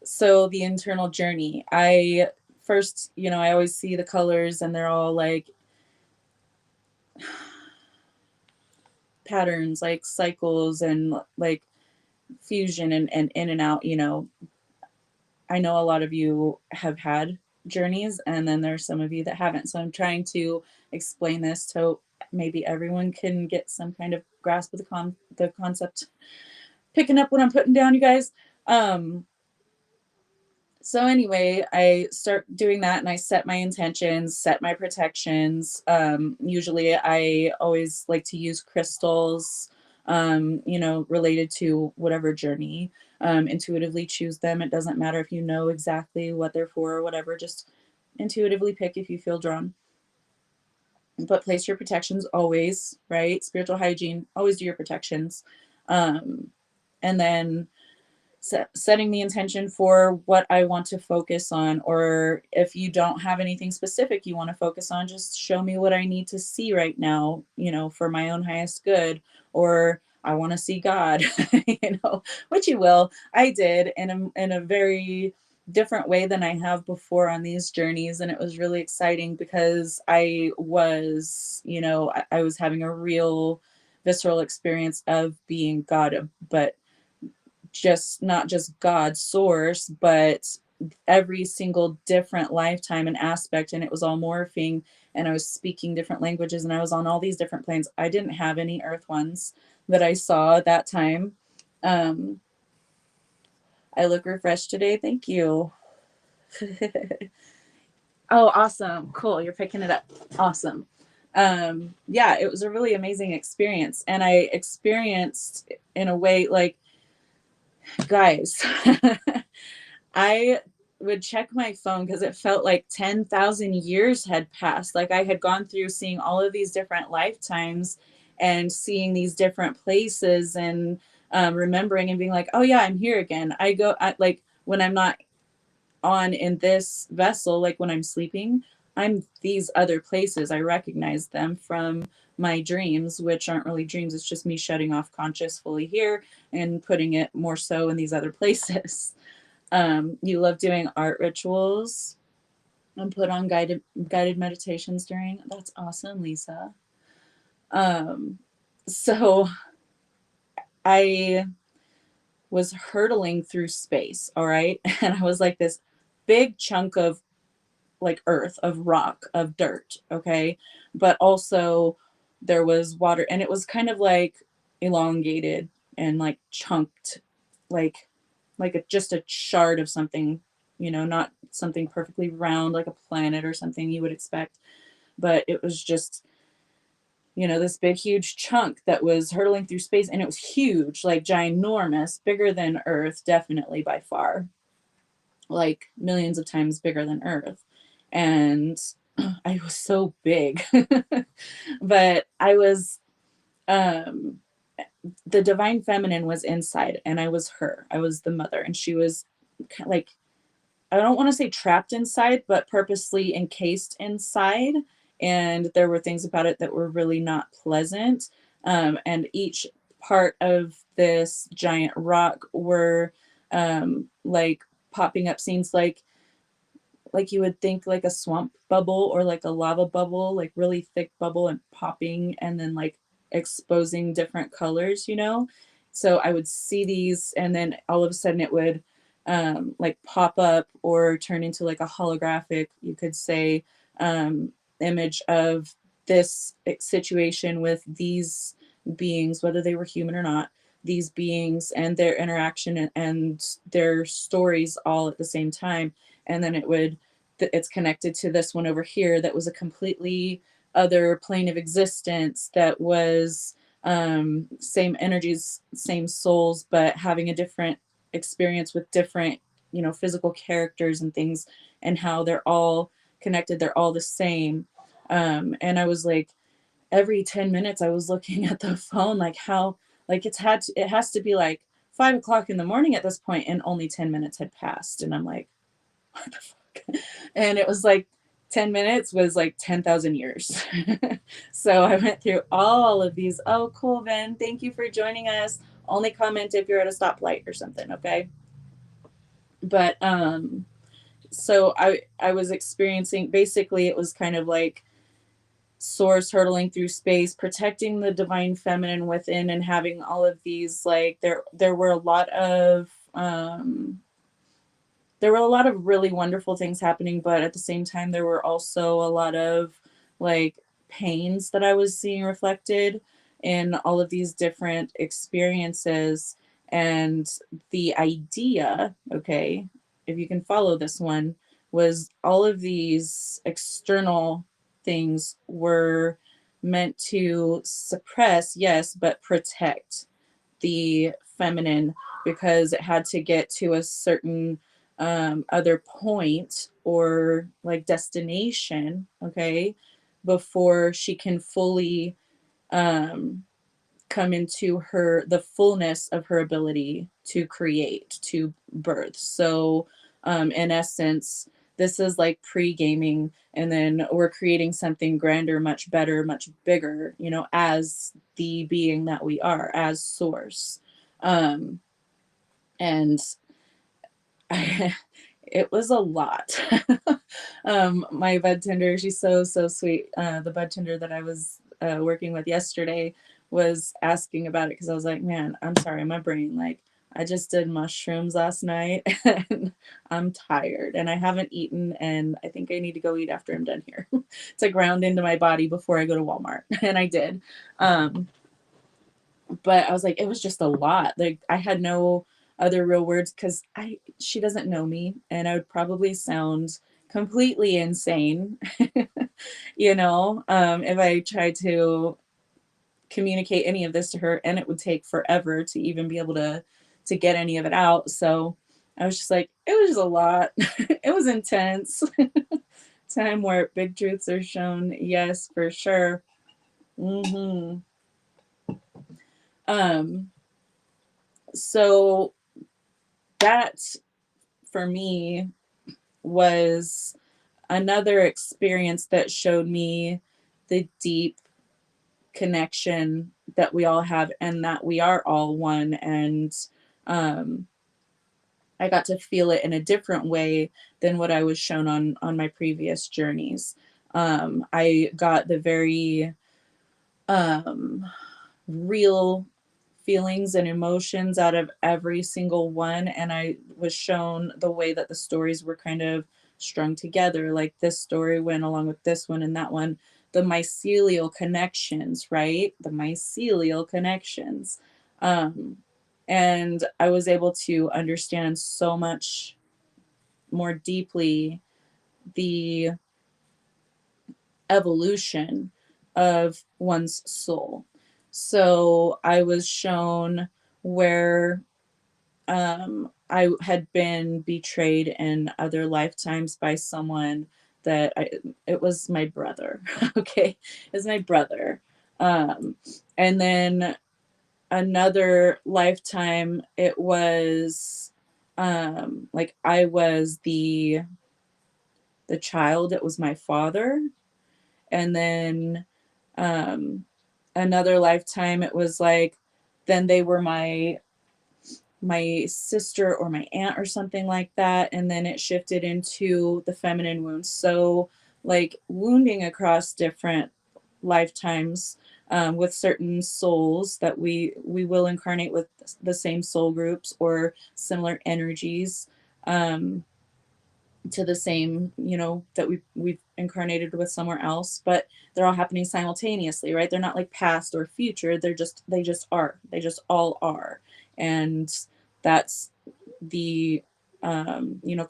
so the internal journey, I first, you know, I always see the colors and they're all like patterns, like cycles and like fusion and in and out, you know. I know a lot of you have had journeys, and then there's some of you that haven't. So I'm trying to explain this so maybe everyone can get some kind of grasp of the concept. Picking up what I'm putting down, you guys. So anyway, I start doing that, and I set my intentions, set my protections. Usually I always like to use crystals, you know, related to whatever journey. Intuitively choose them. It doesn't matter if you know exactly what they're for or whatever, just intuitively pick if you feel drawn. But place your protections always, right? Spiritual hygiene, always do your protections. And then setting the intention for what I want to focus on. Or if you don't have anything specific you want to focus on, just show me what I need to see right now, for my own highest good. Or I want to see God, which you will. I did in a very different way than I have before on these journeys. And it was really exciting because I was having a real visceral experience of being God, but just not just God source, but every single different lifetime and aspect. And it was all morphing, and I was speaking different languages, and I was on all these different planes. I didn't have any earth ones that I saw at that time. Um, I look refreshed today. Thank you. Oh, awesome. Cool. You're picking it up. Awesome. Yeah, it was a really amazing experience. And I experienced in a way like, guys, I would check my phone because it felt like 10,000 years had passed. Like I had gone through seeing all of these different lifetimes and seeing these different places, and remembering and being like, oh yeah, I'm here again. Like when I'm not on in this vessel, like when I'm sleeping, I'm these other places. I recognize them from my dreams, which aren't really dreams. It's just me shutting off conscious fully here and putting it more so in these other places. You love doing art rituals and put on guided meditations during. That's awesome, Lisa. So I was hurtling through space, all right? And I was like this big chunk of like earth, of rock, of dirt, okay? But also there was water, and it was kind of like elongated and like chunked, just a shard of something, not something perfectly round like a planet or something you would expect, but it was just, this big huge chunk that was hurtling through space, and it was huge, like ginormous, bigger than Earth, definitely by far, like millions of times bigger than Earth. And I was so big. But I was, the divine feminine was inside, and I was her. I was the mother, and she was like, I don't want to say trapped inside, but purposely encased inside. And there were things about it that were really not pleasant. And each part of this giant rock were like popping up scenes like you would think like a swamp bubble or like a lava bubble, like really thick bubble and popping and then like exposing different colors. So I would see these, and then all of a sudden it would like pop up or turn into like a holographic, you could say, image of this situation with these beings, whether they were human or not, these beings and their interaction and their stories all at the same time. And then it's connected to this one over here that was a completely other plane of existence that was same energies, same souls, but having a different experience with different, physical characters and things, and how they're all connected, they're all the same. And I was like, every 10 minutes I was looking at the phone, like how, like it has to be like 5 o'clock in the morning at this point, and only 10 minutes had passed. And I'm like, what the fuck? And it was like 10 minutes was like 10,000 years. So I went through all of these. Oh, cool, Ben. Thank you for joining us. Only comment if you're at a stoplight or something, okay? But so I was experiencing, basically it was kind of like source hurtling through space, protecting the divine feminine within, and having all of these, like there were a lot of really wonderful things happening, but at the same time there were also a lot of like pains that I was seeing reflected in all of these different experiences. And the idea, okay, if you can follow this one, was all of these external things were meant to suppress, yes, but protect the feminine, because it had to get to a certain other point or like destination, okay, before she can fully come into the fullness of her ability to create, to birth. So in essence, this is like pre-gaming, and then we're creating something grander, much better, much bigger, you know, as the being that we are, as source. um and it was a lot. My bud tender, she's so sweet. The bud tender that I was working with yesterday was asking about it, because I was like, man, I'm sorry, my brain, like, I just did mushrooms last night and I'm tired and I haven't eaten, and I think I need to go eat after I'm done here to ground into my body before I go to Walmart. And I did. But I was like, it was just a lot. Like, I had no other real words, because she doesn't know me, and I would probably sound completely insane, you know, if I tried to communicate any of this to her, and it would take forever to even be able to get any of it out. So I was just like, it was just a lot. It was intense. Time where big truths are shown. Yes, for sure. Hmm. Um, so that for me was another experience that showed me the deep connection that we all have, and that we are all one. And um, I got to feel it in a different way than what I was shown on my previous journeys. I got the very um, real feelings and emotions out of every single one. And I was shown the way that the stories were kind of strung together. Like, this story went along with this one and that one. The mycelial connections, right? The mycelial connections. Um, and I was able to understand so much more deeply the evolution of one's soul. So I was shown where I had been betrayed in other lifetimes by someone it was my brother. Okay, it was my brother. And then another lifetime, it was like I was the child, it was my father. And then um another lifetime, it was like then they were my sister or my aunt or something like that. And then it shifted into the feminine wounds. So, like, wounding across different lifetimes, with certain souls that we will incarnate with the same soul groups or similar energies, um, to the same, you know, that we've incarnated with somewhere else, but they're all happening simultaneously, right? They're not like past or future. They just are. They just all are. And that's the you know,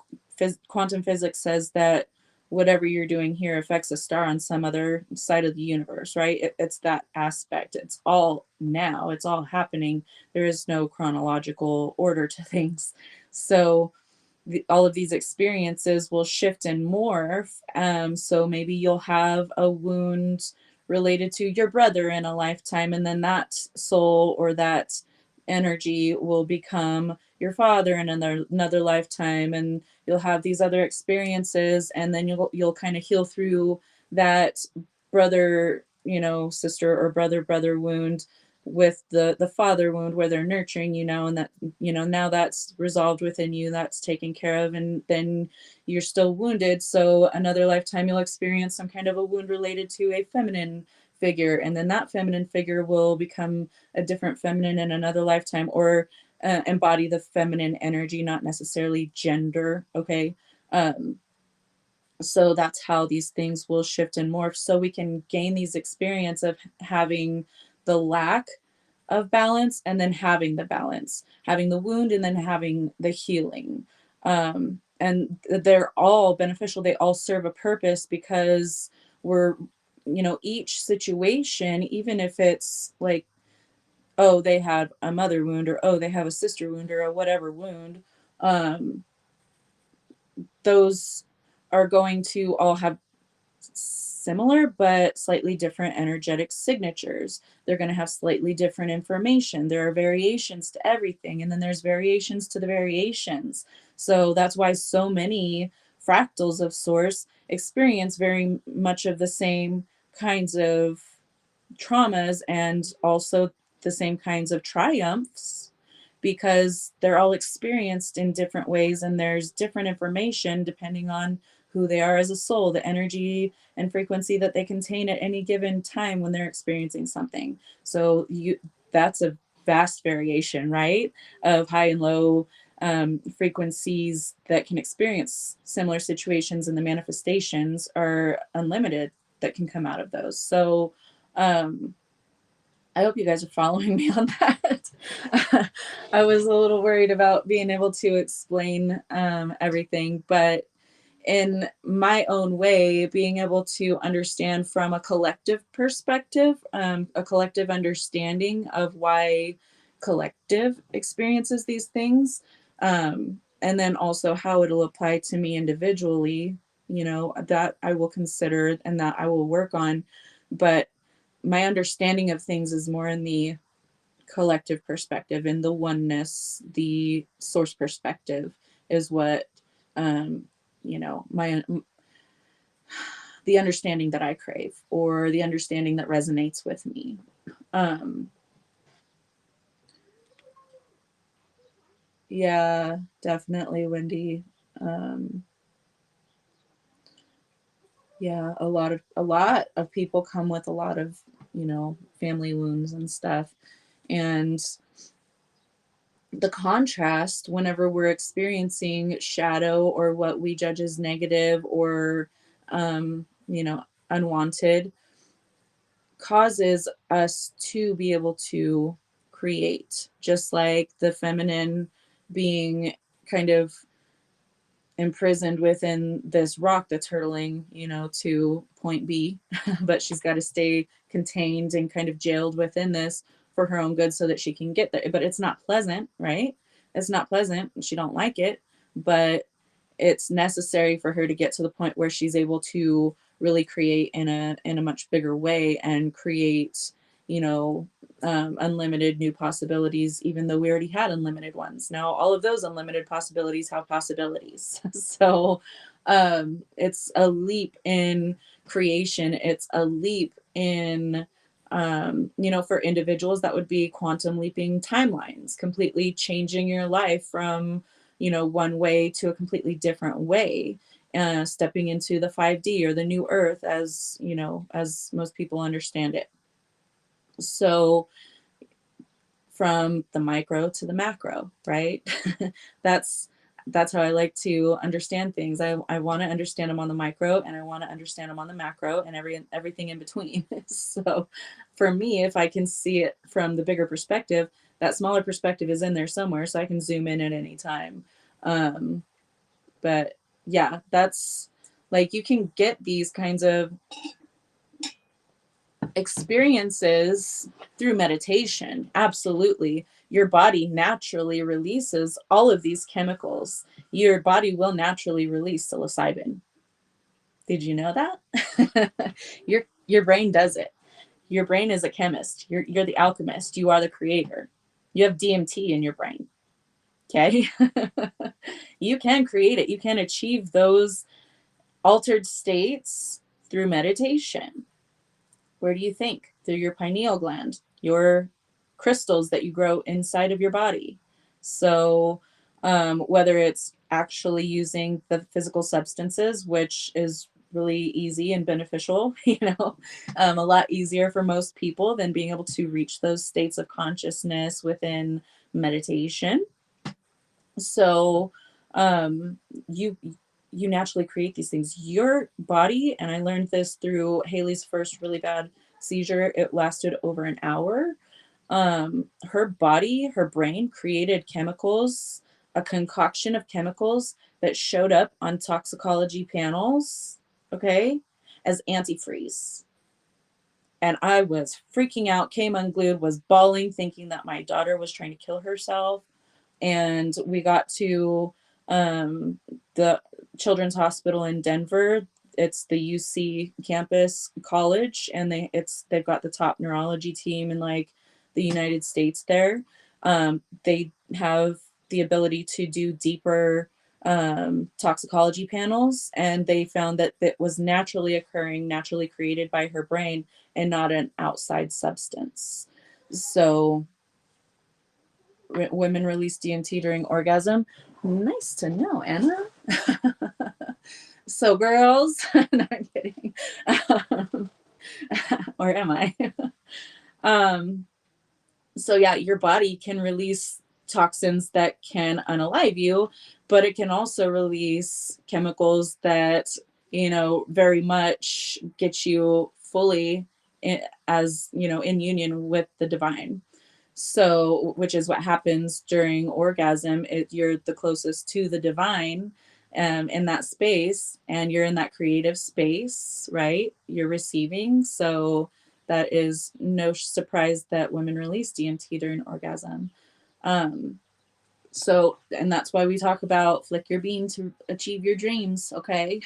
quantum physics says that whatever you're doing here affects a star on some other side of the universe, right? It's that aspect. It's all now. It's all happening. There is no chronological order to things. So all of these experiences will shift and morph. So maybe you'll have a wound related to your brother in a lifetime, and then that soul or that energy will become your father in another lifetime, and you'll have these other experiences, and then you'll kind of heal through that brother, you know, sister or brother wound with the father wound where they're nurturing, you know, and that, you know, now that's resolved within you, that's taken care of, and then you're still wounded. So another lifetime you'll experience some kind of a wound related to a feminine figure, and then that feminine figure will become a different feminine in another lifetime, or embody the feminine energy, not necessarily gender. Okay. So that's how these things will shift and morph, so we can gain these experience of having the lack of balance, and then having the balance, having the wound, and then having the healing. And they're all beneficial. They all serve a purpose, because we're, you know, each situation, even if it's like, oh, they have a mother wound, or oh, they have a sister wound, or a whatever wound, those are going to all have similar, but slightly different energetic signatures. They're going to have slightly different information. There are variations to everything, and then there's variations to the variations. So that's why so many fractals of source experience very much of the same kinds of traumas and also the same kinds of triumphs, because they're all experienced in different ways, and there's different information depending on who they are as a soul, the energy and frequency that they contain at any given time when they're experiencing something. So that's a vast variation, right, of high and low frequencies that can experience similar situations, and the manifestations are unlimited that can come out of those. So um, I hope you guys are following me on that. I was a little worried about being able to explain everything, but in my own way, being able to understand from a collective perspective, a collective understanding of why collective experiences these things, and then also how it'll apply to me individually, that I will consider and that I will work on. But my understanding of things is more in the collective perspective, in the oneness, the source perspective is what, um, my the understanding that I crave, or the understanding that resonates with me. Um, yeah, definitely, Wendy. Um, yeah, a lot of people come with a lot of, family wounds and stuff. And the contrast whenever we're experiencing shadow, or what we judge as negative, or unwanted, causes us to be able to create, just like the feminine being kind of imprisoned within this rock that's hurtling, to point B, but she's got to stay contained and kind of jailed within this for her own good so that she can get there. But it's not pleasant, right? It's not pleasant. She don't like it, but it's necessary for her to get to the point where she's able to really create in a much bigger way, and create, you know, unlimited new possibilities, even though we already had unlimited ones. Now, all of those unlimited possibilities have possibilities. So it's a leap in creation. It's a leap in, for individuals, that would be quantum leaping timelines, completely changing your life from, one way to a completely different way. Stepping into the 5D, or the new earth, as most people understand it. So from the micro to the macro, right? that's that's how I like to understand things. I want to understand them on the micro, and I want to understand them on the macro, and everything in between. So for me, if I can see it from the bigger perspective, that smaller perspective is in there somewhere, so I can zoom in at any time. um, but yeah, that's like, you can get these kinds of experiences through meditation. Absolutely. Your body naturally releases all of these chemicals. Your body will naturally release psilocybin. Did you know that? Your brain does it. Your brain is a chemist. You're the alchemist. You are the creator. You have DMT in your brain. Okay? You can create it. You can achieve those altered states through meditation. Where do you think? Through your pineal gland, your crystals that you grow inside of your body. So whether it's actually using the physical substances, which is really easy and beneficial, a lot easier for most people than being able to reach those states of consciousness within meditation. So um, you you naturally create these things. Your body, and I learned this through Haley's first really bad seizure. It lasted over an hour. Her body, her brain created chemicals, a concoction of chemicals that showed up on toxicology panels, okay, as antifreeze. And I was freaking out, came unglued, was bawling, thinking that my daughter was trying to kill herself. And we got to the children's hospital in Denver. it's the UC campus college, and they've got the top neurology team in like the United States there. They have the ability to do deeper toxicology panels, and they found that it was naturally occurring, naturally created by her brain, and not an outside substance. So women release DMT during orgasm. Nice to know, Anna. So girls, no, I'm kidding. Or am I? So yeah, your body can release toxins that can unalive you, but it can also release chemicals that, very much get you fully as, in union with the divine. So, which is what happens during orgasm. You're the closest to the divine in that space, and you're in that creative space, right? You're receiving. So, that is no surprise that women release DMT during orgasm. So, and that's why we talk about flick your bean to achieve your dreams, okay?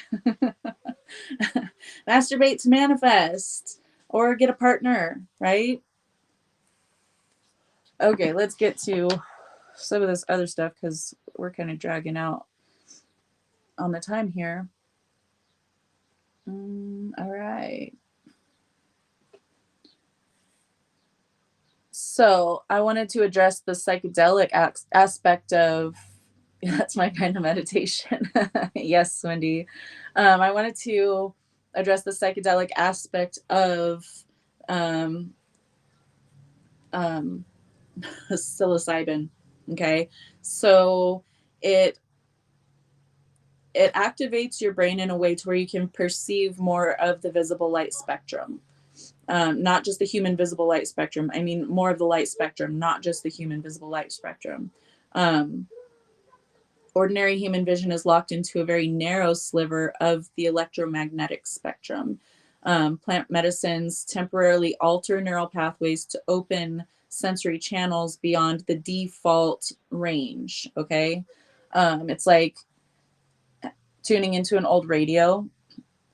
Masturbate to manifest, or get a partner, right? Okay, let's get to some of this other stuff because we're kind of dragging out on the time here. All right. So I wanted to address the psychedelic aspect of that's my kind of meditation. Yes, Wendy. I wanted to address the psychedelic aspect of um, um, psilocybin. Okay, so it it activates your brain in a way to where you can perceive more of the visible light spectrum. Not just the human visible light spectrum. I mean, more of the light spectrum, not just the human visible light spectrum. Um, Ordinary human vision is locked into a very narrow sliver of the electromagnetic spectrum. Plant medicines temporarily alter neural pathways to open sensory channels beyond the default range. Okay. It's like tuning into an old radio,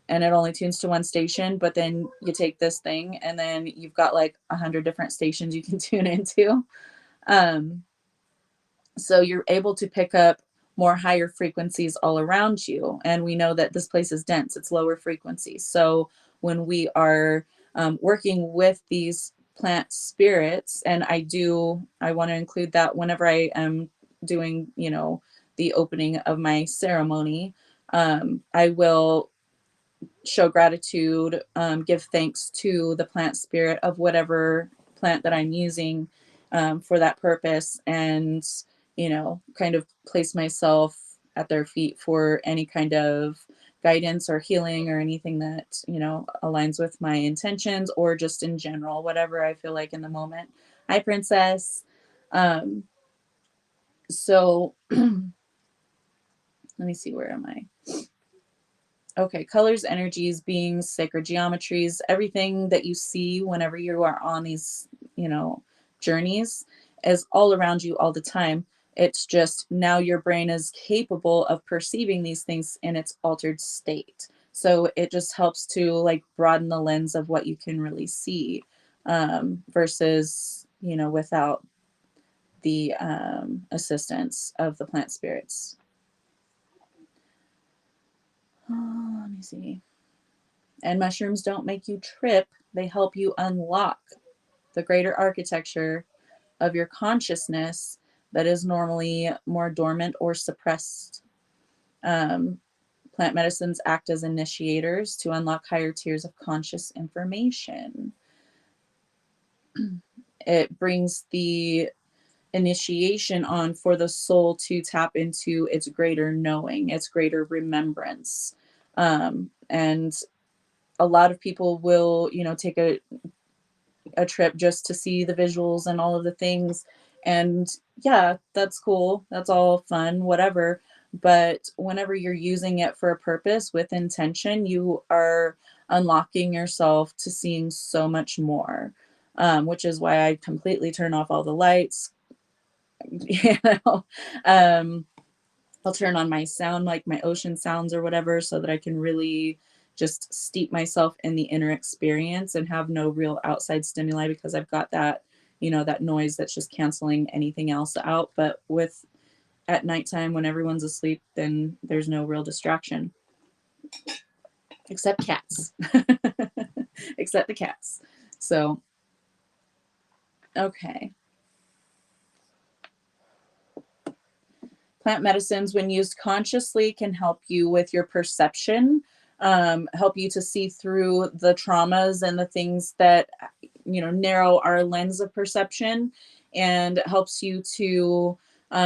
and it only tunes to one station, but then you take this thing and then you've got like 100 different stations you can tune into. Um, so you're able to pick up more higher frequencies all around you. And we know that this place is dense, it's lower frequencies. So when we are working with these plant spirits, and I want to include that whenever I am doing, the opening of my ceremony, I will show gratitude, give thanks to the plant spirit of whatever plant that I'm using for that purpose, and kind of place myself at their feet for any kind of guidance or healing or anything that aligns with my intentions, or just in general, whatever I feel like in the moment. Hi, princess. So let me see, where am I? Okay, colors, energies, beings, sacred geometries, everything that you see whenever you are on these, journeys is all around you all the time. It's just now your brain is capable of perceiving these things in its altered state. So it just helps to like broaden the lens of what you can really see, versus, without the assistance of the plant spirits. Oh, let me see. And mushrooms don't make you trip, they help you unlock the greater architecture of your consciousness that is normally more dormant or suppressed. Um, Plant medicines act as initiators to unlock higher tiers of conscious information. It brings the initiation on for the soul to tap into its greater knowing, its greater remembrance. And a lot of people will, take a trip just to see the visuals and all of the things. And yeah, that's cool. That's all fun, whatever. But whenever you're using it for a purpose with intention, you are unlocking yourself to seeing so much more, which is why I completely turn off all the lights. you know um I'll turn on my sound, like my ocean sounds or whatever, so that I can really just steep myself in the inner experience and have no real outside stimuli, because I've got that, you know, that noise that's just canceling anything else out. But with at nighttime when everyone's asleep, then there's no real distraction except cats. Except the cats. So, okay. Plant medicines, when used consciously, can help you with your perception, help you to see through the traumas and the things that, you know, narrow our lens of perception, and helps you to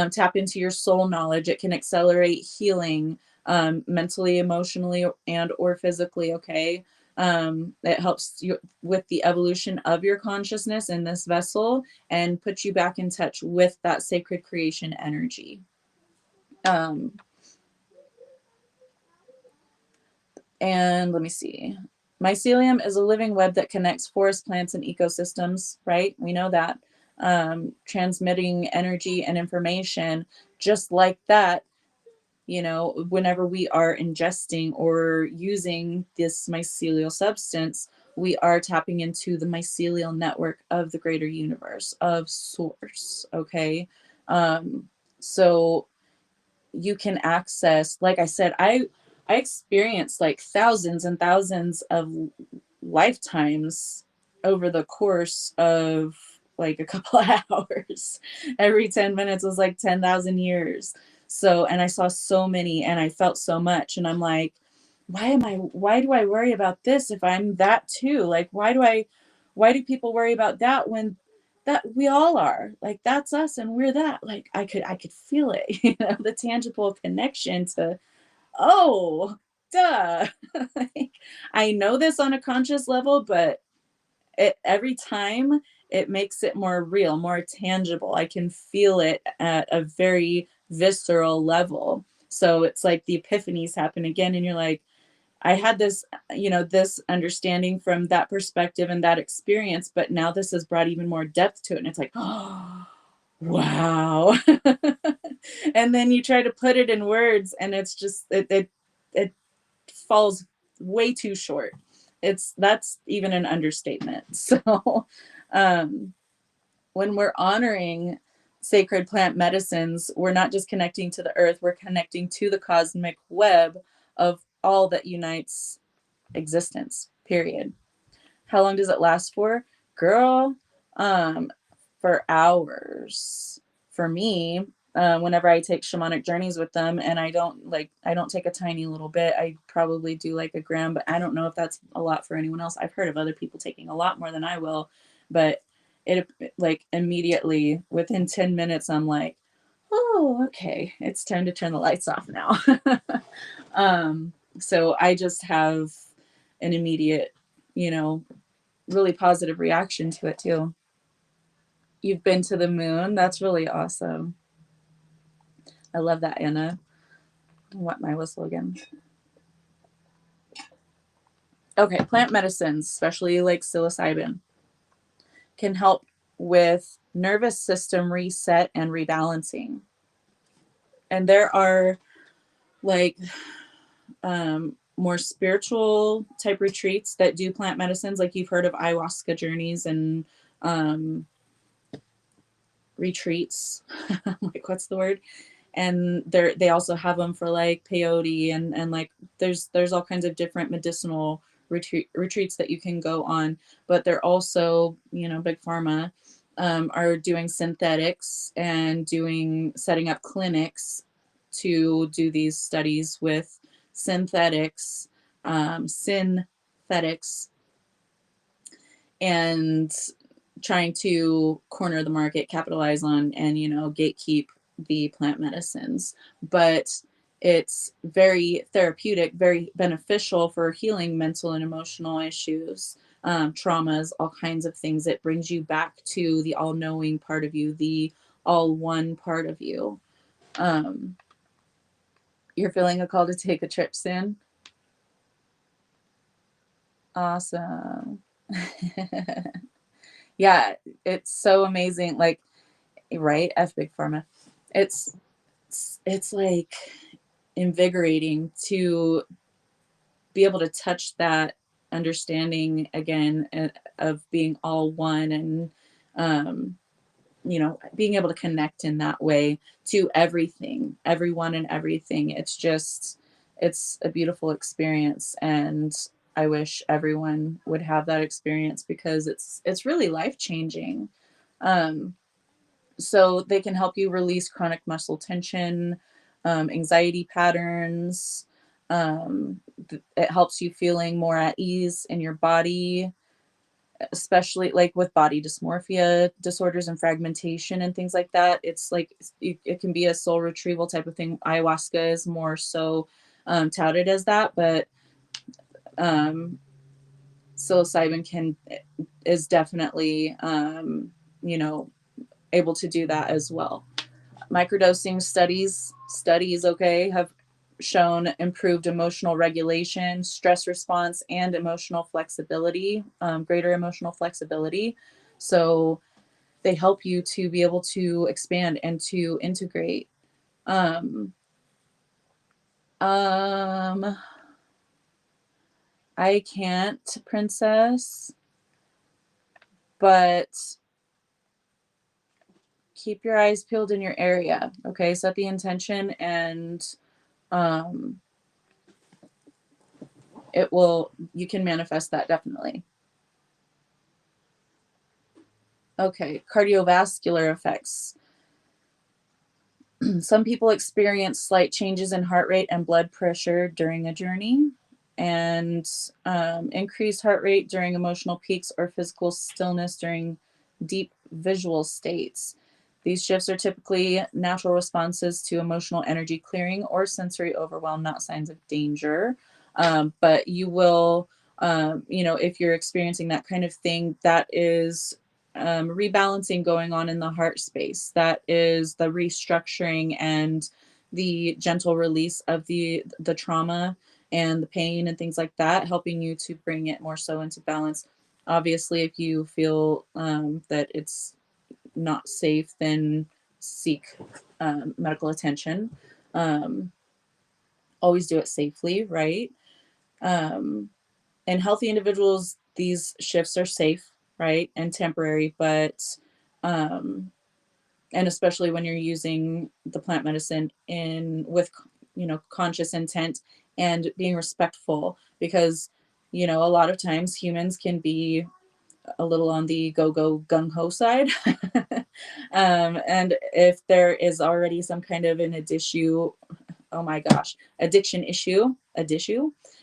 tap into your soul knowledge. It can accelerate healing, mentally, emotionally, and or physically. Okay. It helps you with the evolution of your consciousness in this vessel and puts you back in touch with that sacred creation energy. And let me see. Mycelium is a living web that connects forest, plants, and ecosystems, right? We know that. Transmitting energy and information just like that. You know, whenever we are ingesting or using this mycelial substance, we are tapping into the mycelial network of the greater universe, of source. Okay. So you can access, like I said, I experienced like thousands and thousands of lifetimes over the course of like a couple of hours. Every 10 minutes was like 10,000 years. So, and I saw so many and I felt so much, and I'm like, why do I worry about this if I'm that too? Like, why do people worry about that when that we all are? Like, that's us and we're that. Like, I could feel it, you know, the tangible connection to, oh, duh. Like, I know this on a conscious level, but every time it makes it more real, more tangible. I can feel it at a very visceral level. So it's like the epiphanies happen again, and you're like, I had this, you know, this understanding from that perspective and that experience, but now this has brought even more depth to it. And it's like, oh, wow. And then you try to put it in words, and it's just, it falls way too short. That's even an understatement. So, when we're honoring sacred plant medicines, we're not just connecting to the earth, we're connecting to the cosmic web of all that unites existence, period. How long does it last for? Girl, for hours. For me, whenever I take shamanic journeys with them, and I don't take a tiny little bit, I probably do like a gram, but I don't know if that's a lot for anyone else. I've heard of other people taking a lot more than I will, but it, like, immediately within 10 minutes, I'm like, oh, okay, it's time to turn the lights off now. So I just have an immediate, you know, really positive reaction to it too. You've been to the moon. That's really awesome. I love that, Anna. Wet my whistle again. Okay, plant medicines, especially like psilocybin, can help with nervous system reset and rebalancing. And there are like more spiritual type retreats that do plant medicines. Like, you've heard of ayahuasca journeys and retreats. Like, what's the word? And they also have them for like peyote and like there's all kinds of different medicinal retreats that you can go on. But they're also, you know, big pharma are doing synthetics and setting up clinics to do these studies with synthetics, and trying to corner the market, capitalize on, and, you know, gatekeep the plant medicines. But it's very therapeutic, very beneficial for healing mental and emotional issues, traumas, all kinds of things. It brings you back to the all-knowing part of you, the all-one part of you. You're feeling a call to take a trip soon? Awesome. Yeah, it's so amazing. Like, right? F big pharma. It's like invigorating to be able to touch that understanding again, of being all one, and um, being able to connect in that way to everything, everyone and everything. It's a beautiful experience. And I wish everyone would have that experience, because it's really life changing. Um, so they can help you release chronic muscle tension, anxiety patterns. It helps you feeling more at ease in your body, especially like with body dysmorphia disorders and fragmentation and things like that. It's like it can be a soul retrieval type of thing. Ayahuasca is more so touted as that, but um, psilocybin is definitely able to do that as well. Microdosing studies, okay, have shown improved emotional regulation, stress response, and emotional flexibility, greater emotional flexibility. So they help you to be able to expand and to integrate. Um, um, I can't, princess, but keep your eyes peeled in your area. Okay, set the intention, and um, you can manifest that definitely. Okay, cardiovascular effects. Some people experience slight changes in heart rate and blood pressure during a journey, and increased heart rate during emotional peaks, or physical stillness during deep visual states. These shifts are typically natural responses to emotional energy clearing or sensory overwhelm, not signs of danger. But you will, if you're experiencing that kind of thing, that is rebalancing going on in the heart space. That is the restructuring and the gentle release of the trauma and the pain and things like that, helping you to bring it more so into balance. Obviously, if you feel that it's not safe, then seek medical attention. Um, Always do it safely, right? Um, in healthy individuals, these shifts are safe, right, and temporary, but um, and especially when you're using the plant medicine in with conscious intent and being respectful, because a lot of times humans can be a little on the go gung-ho side. And if there is already some kind of an issue, oh my gosh, addiction issue.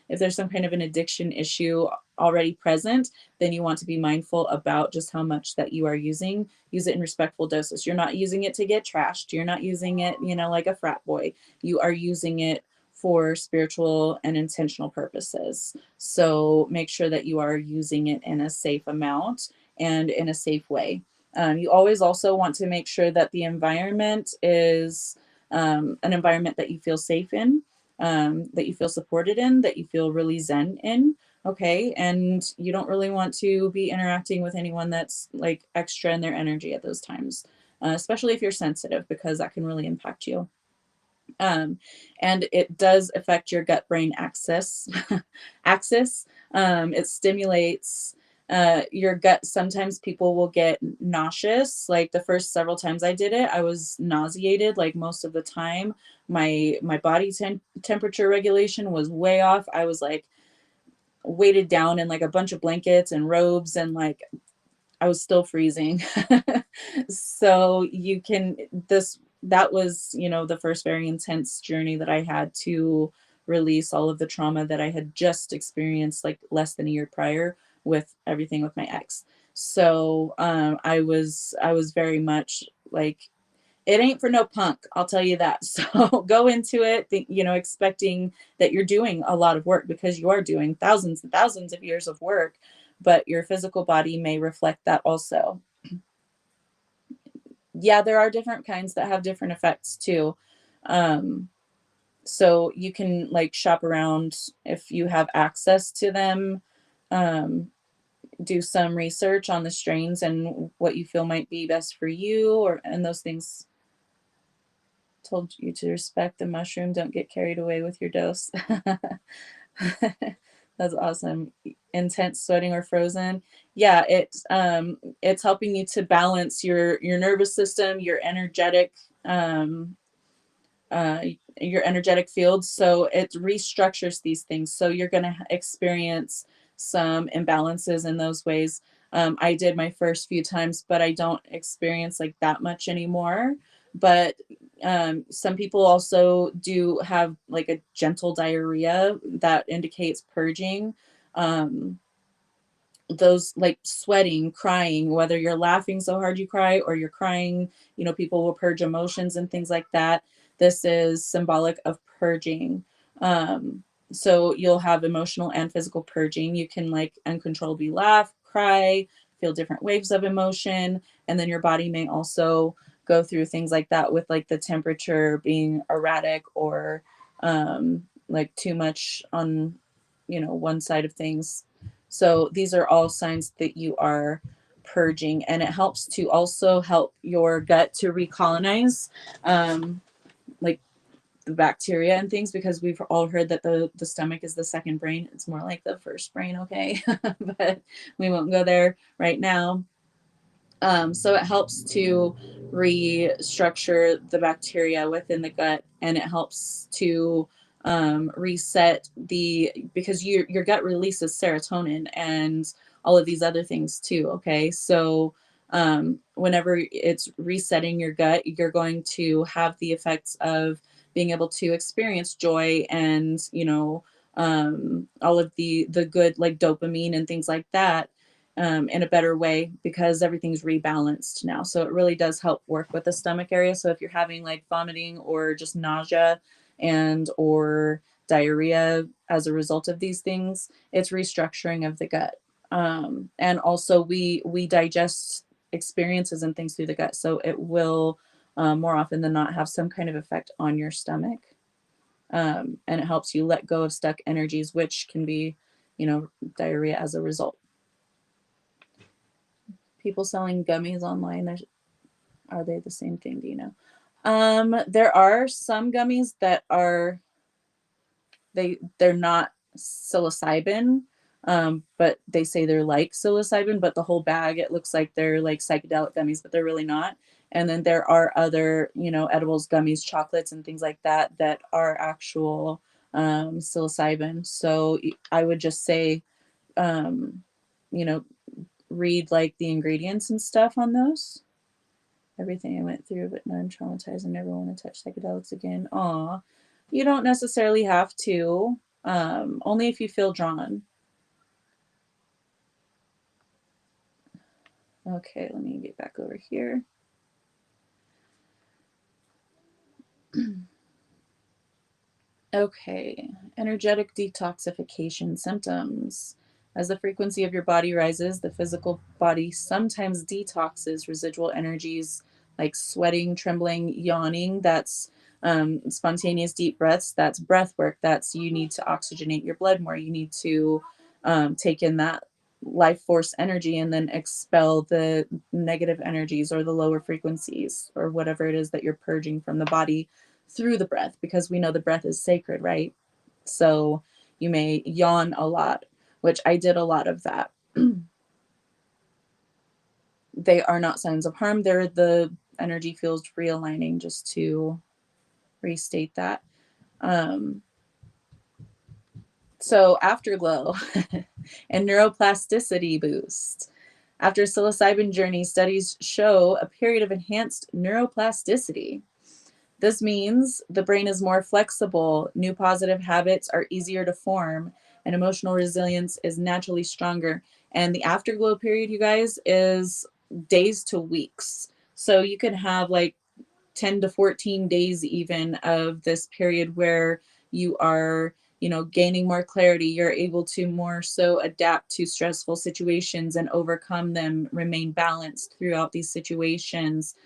If there's some kind of an addiction issue already present, then you want to be mindful about just how much that you are using. Use it in respectful doses. You're not using it to get trashed. You're not using it, like a frat boy. You are using it for spiritual and intentional purposes. So make sure that you are using it in a safe amount and in a safe way. You always also want to make sure that the environment is an environment that you feel safe in, that you feel supported in, that you feel really zen in. Okay. And you don't really want to be interacting with anyone that's like extra in their energy at those times, especially if you're sensitive, because that can really impact you. Um, and it does affect your gut brain axis. It stimulates your gut. Sometimes people will get nauseous. Like the first several times I did it, I was nauseated. Like most of the time, my body temperature regulation was way off. I was like weighted down in like a bunch of blankets and robes, and like I was still freezing. So that was, the first very intense journey that I had to release all of the trauma that I had just experienced like less than a year prior with everything with my ex. So I was very much like, it ain't for no punk, I'll tell you that. So go into it, expecting that you're doing a lot of work, because you are doing thousands and thousands of years of work, but your physical body may reflect that also. Yeah, there are different kinds that have different effects too. Um, so you can like shop around if you have access to them. Um, do some research on the strains and what you feel might be best for you, and those things. Told you to respect the mushroom. Don't get carried away with your dose. That's awesome. Intense sweating or frozen. Yeah, it's helping you to balance your nervous system, um uh, your energetic field. So it restructures these things. So you're going to experience some imbalances in those ways. I did my first few times, but I don't experience like that much anymore. But some people also do have like a gentle diarrhea that indicates purging. Um, those like sweating, crying, whether you're laughing so hard you cry or you're crying, people will purge emotions and things like that. This is symbolic of purging. So you'll have emotional and physical purging. You can like uncontrollably laugh, cry, feel different waves of emotion, and then your body may also go through things like that with like the temperature being erratic or like too much on one side of things. So these are all signs that you are purging, and it helps to also help your gut to recolonize, like the bacteria and things, because we've all heard that the stomach is the second brain. It's more like the first brain, okay? But we won't go there right now. So it helps to restructure the bacteria within the gut, and it helps to reset because your gut releases serotonin and all of these other things too. Okay, so whenever it's resetting your gut, you're going to have the effects of being able to experience joy and all of the good like dopamine and things like that in a better way, because everything's rebalanced now. So it really does help work with the stomach area. So if you're having like vomiting or just nausea and or diarrhea as a result of these things, it's restructuring of the gut. And also we digest experiences and things through the gut. So it will more often than not have some kind of effect on your stomach. And it helps you let go of stuck energies, which can be, diarrhea as a result. People selling gummies online, are they the same thing? Do you know? There are some gummies that are they're not psilocybin, but they say they're like psilocybin, but the whole bag, it looks like they're like psychedelic gummies, but they're really not. And then there are other, edibles, gummies, chocolates, and things like that that are actual psilocybin. So I would just say, um, you know, read like the ingredients and stuff on those. Everything I went through, but now I'm traumatized and never want to touch psychedelics again. Aw, you don't necessarily have to, only if you feel drawn. Okay, let me get back over here. Okay, energetic detoxification symptoms. As the frequency of your body rises, the physical body sometimes detoxes residual energies like sweating, trembling, yawning. That's spontaneous deep breaths. That's breath work. That's you need to oxygenate your blood more. You need to take in that life force energy and then expel the negative energies or the lower frequencies or whatever it is that you're purging from the body through the breath, because we know the breath is sacred, right? So you may yawn a lot, which I did a lot of that. They are not signs of harm. They're the energy fields realigning, just to restate that. Um, so afterglow and neuroplasticity boost. After psilocybin journey, studies show a period of enhanced neuroplasticity. This means the brain is more flexible, new positive habits are easier to form, and emotional resilience is naturally stronger. And the afterglow period, you guys, is days to weeks. So you can have like 10 to 14 days even of this period where you are gaining more clarity. You're able to more so adapt to stressful situations and overcome them, remain balanced throughout these situations.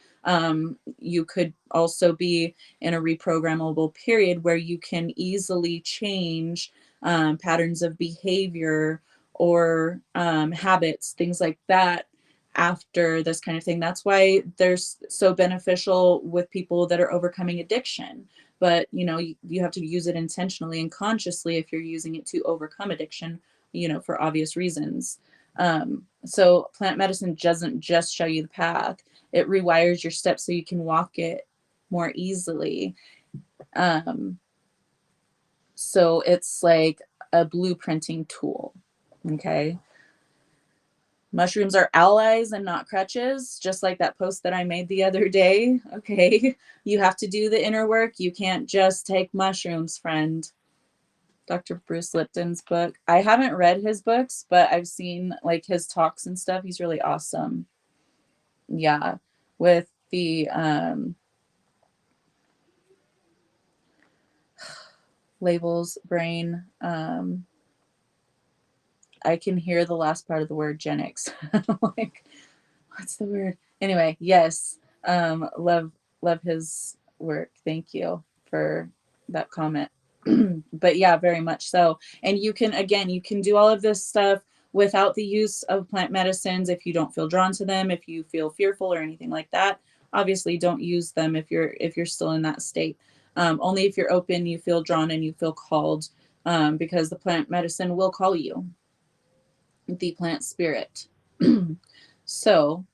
You could also be in a reprogrammable period where you can easily change patterns of behavior or habits, things like that, after this kind of thing. That's why they're so beneficial with people that are overcoming addiction. but you have to use it intentionally and consciously if you're using it to overcome addiction, for obvious reasons. So plant medicine doesn't just show you the path, it rewires your steps so you can walk it more easily. So it's like a blueprinting tool. Okay. Mushrooms are allies and not crutches, just like that post that I made the other day. Okay. You have to do the inner work. You can't just take mushrooms, friend. Dr. Bruce Lipton's book. I haven't read his books, but I've seen like his talks and stuff. He's really awesome. Yeah. With the labels, brain. I can hear the last part of the word genics. Like, what's the word? Anyway, yes. Love his work. Thank you for that comment. But yeah, very much so. And you can do all of this stuff without the use of plant medicines if you don't feel drawn to them, if you feel fearful or anything like that. Obviously, don't use them if you're still in that state. Only if you're open, you feel drawn and you feel called, because the plant medicine will call you, the plant spirit. So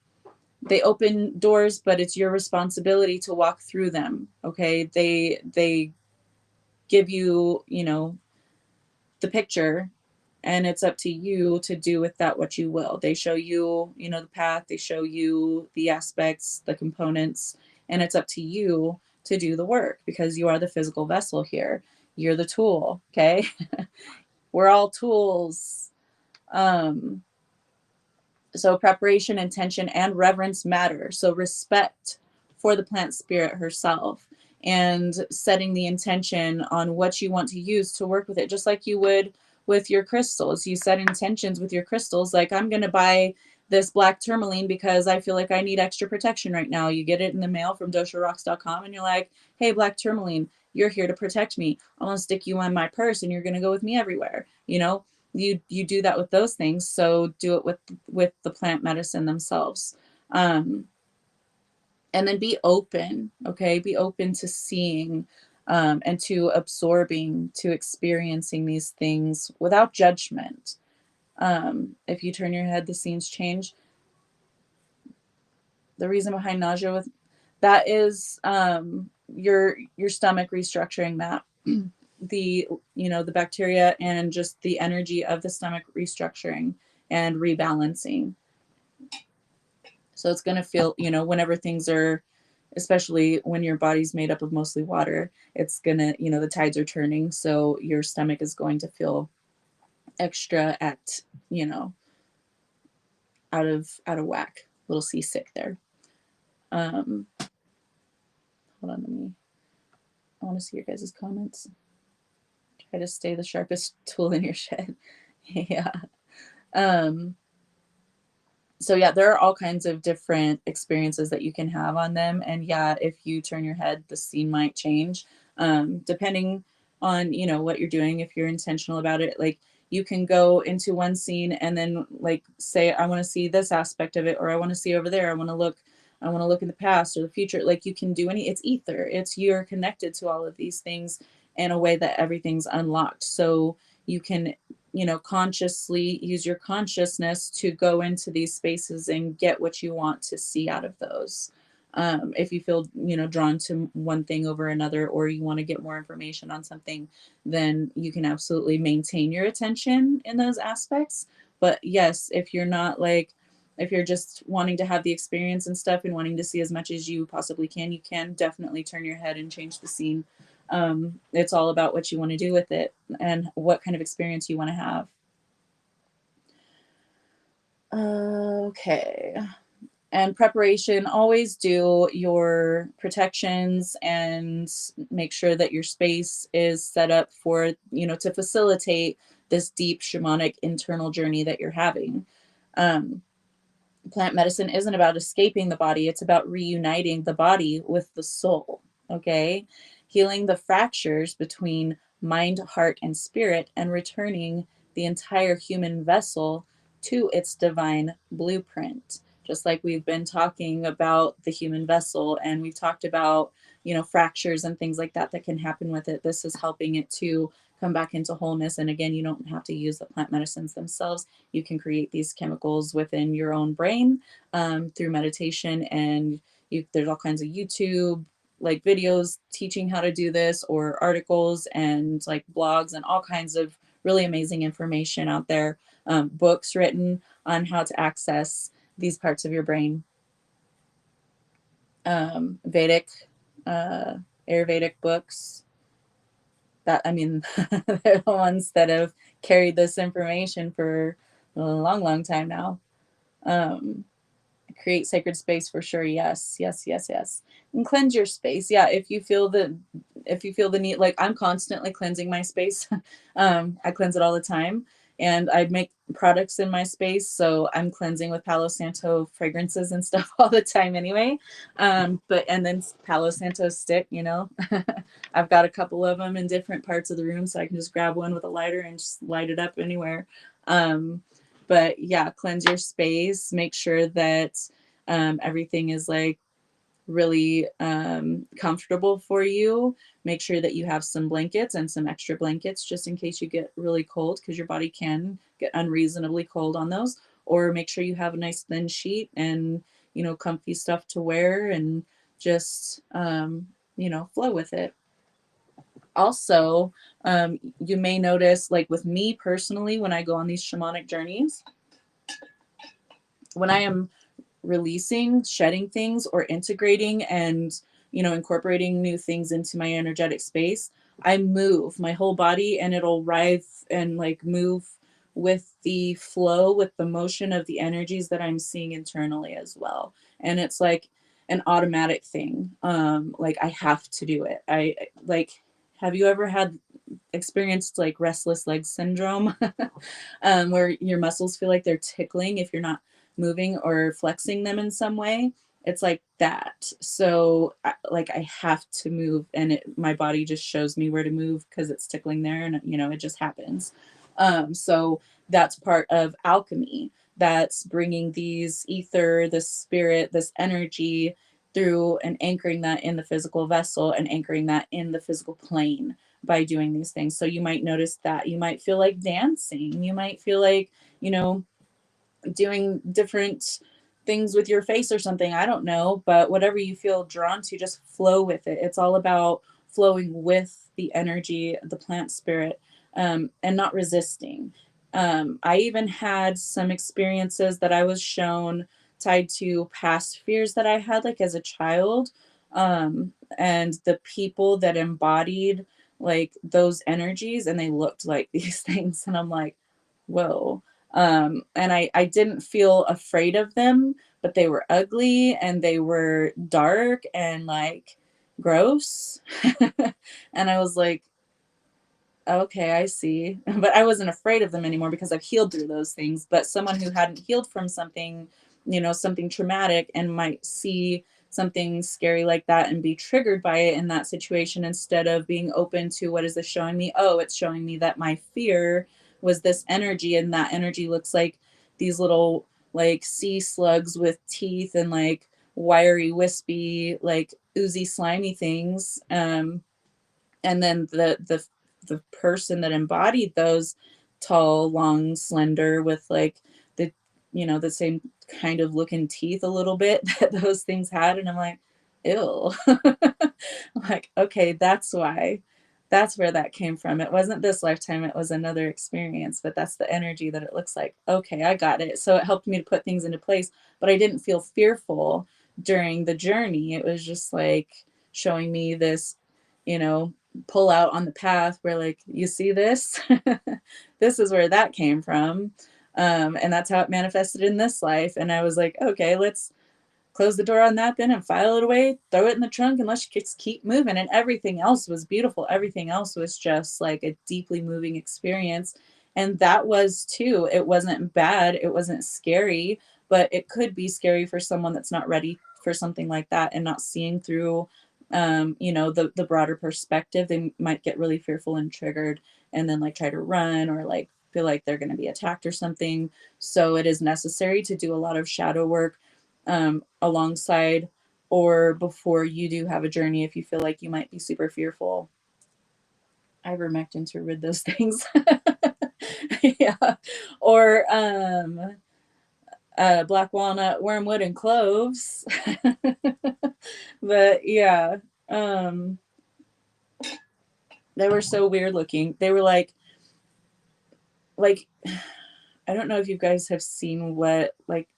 they open doors, but it's your responsibility to walk through them. Okay. They give you, the picture, and it's up to you to do with that what you will. They show you, the path, they show you the aspects, the components, and it's up to you to do the work because you are the physical vessel here. You're the tool. Okay. We're all tools. So preparation, intention, and reverence matter. So respect for the plant spirit herself and setting the intention on what you want to use to work with it, just like you would with your crystals. You set intentions with your crystals, like I'm going to buy this black tourmaline because I feel like I need extra protection right now. You get it in the mail from dosharocks.com and you're like, hey, black tourmaline, you're here to protect me. I want to stick you in my purse and you're going to go with me everywhere. You do that with those things, so do it with the plant medicine themselves. And then be open. Okay, be open to seeing, and to absorbing, to experiencing these things without judgment. If you turn your head, the scenes change. The reason behind nausea with that is your stomach restructuring that. The bacteria and just the energy of the stomach restructuring and rebalancing. So it's going to feel, whenever things are, especially when your body's made up of mostly water, it's going to, the tides are turning. So your stomach is going to feel extra out of whack, a little seasick there. Hold on, I want to see your guys' comments. Try to stay the sharpest tool in your shed. Yeah. So yeah, there are all kinds of different experiences that you can have on them. And yeah, if you turn your head, the scene might change, depending on, what you're doing. If you're intentional about it, like you can go into one scene and then like say, I want to see this aspect of it, or I want to see over there. I want to look in the past or the future. Like you can do it's ether. You're connected to all of these things in a way that everything's unlocked. So you can, consciously use your consciousness to go into these spaces and get what you want to see out of those. If you feel, drawn to one thing over another, or you want to get more information on something, then you can absolutely maintain your attention in those aspects. But yes, if you're not if you're just wanting to have the experience and stuff and wanting to see as much as you possibly can, you can definitely turn your head and change the scene. It's all about what you want to do with it and what kind of experience you want to have. Okay. And preparation, always do your protections and make sure that your space is set up for, to facilitate this deep shamanic internal journey that you're having. Plant medicine isn't about escaping the body. It's about reuniting the body with the soul. Okay. Healing the fractures between mind, heart, and spirit, and returning the entire human vessel to its divine blueprint. just like we've been talking about the human vessel, and we've talked about, you know, fractures and things like that that can happen with it. This is helping it to come back into wholeness. And again, you don't have to use the plant medicines themselves. You can create these chemicals within your own brain through meditation, and there's all kinds of YouTube like videos teaching how to do this, or articles and like blogs and all kinds of really amazing information out there, books written on how to access these parts of your brain. Vedic, Ayurvedic books, that, I mean, they're the ones that have carried this information for a long, long time now. Create sacred space for sure. Yes, yes, yes, yes. And cleanse your space. Yeah, if you feel the need, like I'm constantly cleansing my space. I cleanse it all the time, and I make products in my space, so I'm cleansing with Palo Santo fragrances and stuff all the time anyway. But and then Palo Santo stick, you know. I've got a couple of them in different parts of the room, so I can just grab one with a lighter and just light it up anywhere. But yeah, cleanse your space, make sure that everything is like really comfortable for you. Make sure that you have some blankets and some extra blankets just in case you get really cold, because your body can get unreasonably cold on those. Or make sure you have a nice thin sheet and, you know, comfy stuff to wear, and just, you know, flow with it. Also, you may notice, like with me personally, when I go on these shamanic journeys, when I am releasing, shedding things, or integrating and, you know, incorporating new things into my energetic space, I move my whole body, and it'll writhe and like move with the flow, with the motion of the energies that I'm seeing internally as well. And it's like an automatic thing. Like I have to do it. I like, have you ever had experienced like restless leg syndrome? Where your muscles feel like they're tickling if you're not moving or flexing them in some way. It's like that. So like I have to move, and my body just shows me where to move because it's tickling there, and you know, it just happens. So that's part of alchemy. That's bringing these ether, this spirit, this energy through, and anchoring that in the physical vessel, and anchoring that in the physical plane by doing these things. So you might notice that you might feel like dancing. You might feel like, you know, doing different things with your face or something. I don't know, but whatever you feel drawn to, just flow with it. It's all about flowing with the energy, the plant spirit, and not resisting. I even had some experiences that I was shown tied to past fears that I had, like as a child. And the people that embodied like those energies, and they looked like these things, and I'm like, whoa. And I didn't feel afraid of them, but they were ugly, and they were dark and like gross. And I was like, okay, I see. But I wasn't afraid of them anymore because I've healed through those things. But someone who hadn't healed from something, you know, something traumatic, and might see something scary like that and be triggered by it in that situation, instead of being open to, what is this showing me? Oh, it's showing me that my fear was this energy, and that energy looks like these little like sea slugs with teeth and like wiry, wispy, like oozy, slimy things. And then the person that embodied those, tall, long, slender, with like the, you know, the same kind of looking teeth a little bit that those things had. And I'm like, ew. I'm like, okay, that's why. That's where that came from. It wasn't this lifetime, it was another experience, but that's the energy that it looks like. Okay, I got it. So it helped me to put things into place, but I didn't feel fearful during the journey. It was just like showing me this, you know, pull out on the path where, like, you see this? This is where that came from. And that's how it manifested in this life. And I was like, okay, let's close the door on that then and file it away, throw it in the trunk, and let's just keep moving. And everything else was beautiful. Everything else was just like a deeply moving experience. And that was too. It wasn't bad. It wasn't scary, but it could be scary for someone that's not ready for something like that and not seeing through, you know, the broader perspective. They might get really fearful and triggered, and then like try to run, or like feel like they're going to be attacked or something. So it is necessary to do a lot of shadow work, alongside or before you do have a journey, if you feel like you might be super fearful. Ivermectin to rid those things. Yeah. Or black walnut, wormwood, and cloves. But yeah, um, they were so weird looking. They were like I don't know if you guys have seen what like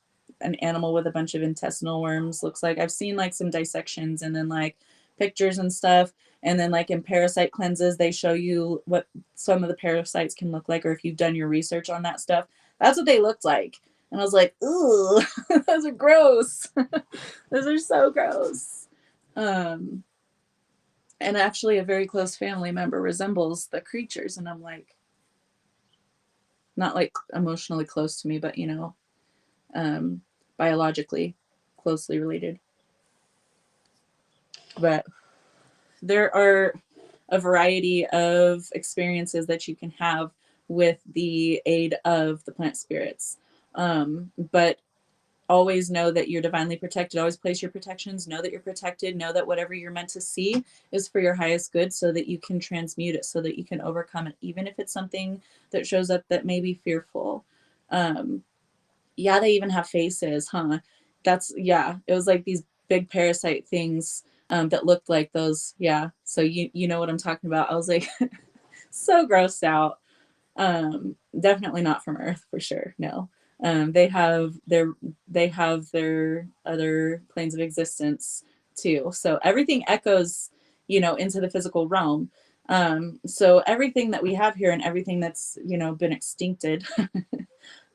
an animal with a bunch of intestinal worms looks like. I've seen like some dissections and then like pictures and stuff. And then like in parasite cleanses, they show you what some of the parasites can look like, or if you've done your research on that stuff. That's what they looked like. And I was like, ooh, those are gross. Those are so gross. Um, and actually a very close family member resembles the creatures. And I'm like, not like emotionally close to me, but you know, biologically closely related. But there are a variety of experiences that you can have with the aid of the plant spirits. But always know that you're divinely protected. Always place your protections. Know that you're protected. Know that whatever you're meant to see is for your highest good, so that you can transmute it, so that you can overcome it, even if it's something that shows up that may be fearful. Yeah, they even have faces, huh? Yeah, it was like these big parasite things that looked like those. Yeah, so you know what I'm talking about. I was like, so grossed out. Definitely not from Earth for sure. No. They have their other planes of existence too. So everything echoes, you know, into the physical realm. So everything that we have here and everything that's, you know, been extincted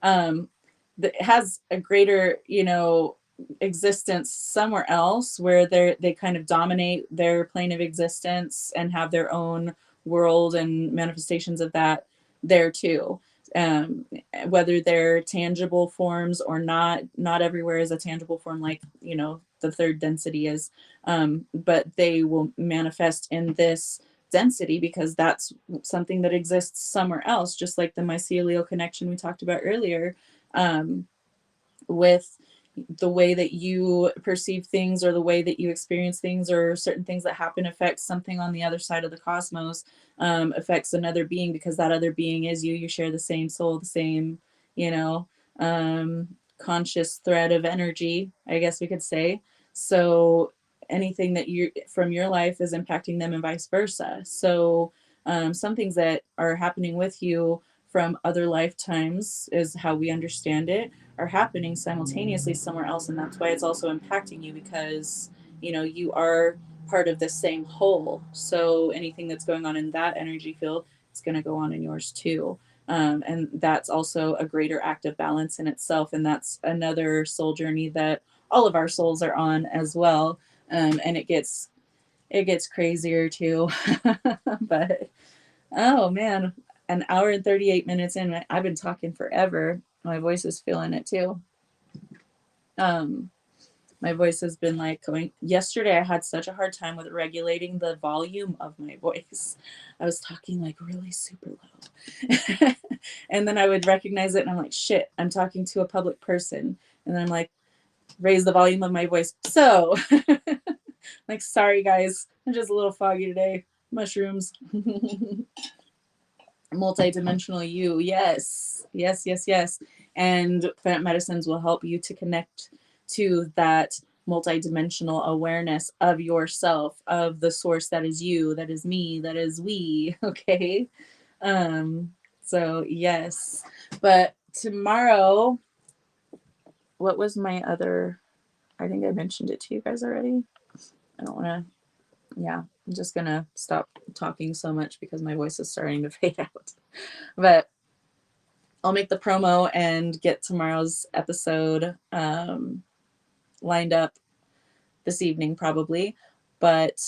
um, that has a greater, you know, existence somewhere else, where they kind of dominate their plane of existence and have their own world and manifestations of that there too. Um, Whether they're tangible forms or not, not everywhere is a tangible form, like, you know, the third density is, but they will manifest in this density because that's something that exists somewhere else, just like the mycelial connection we talked about earlier, um, with the way that you perceive things, or the way that you experience things, or certain things that happen affects something on the other side of the cosmos, affects another being, because that other being is you. You share the same soul, the same, you know, conscious thread of energy, I guess we could say. So anything that you from your life is impacting them, and vice versa. So some things that are happening with you from other lifetimes, is how we understand it, are happening simultaneously somewhere else, and that's why it's also impacting you, because you know you are part of the same whole. So anything that's going on in that energy field is going to go on in yours too. And that's also a greater act of balance in itself, and that's another soul journey that all of our souls are on as well. And it gets crazier too. But oh man, an hour and 38 minutes in, I've been talking forever. My voice is feeling it too. Um, my voice has been like going. Yesterday, I had such a hard time with regulating the volume of my voice. I was talking like really super low. And then I would recognize it and I'm like, shit, I'm talking to a public person. And then I'm like, raise the volume of my voice. So, like, sorry guys, I'm just a little foggy today. Mushrooms. Multidimensional you, yes, yes, yes, yes. And plant medicines will help you to connect to that multidimensional awareness of yourself, of the source that is you, that is me, that is we. Okay. So yes. But tomorrow, what was my other, I think I mentioned it to you guys already. I don't want to, yeah, I'm just gonna stop talking so much because my voice is starting to fade out. But I'll make the promo and get tomorrow's episode lined up this evening, probably. But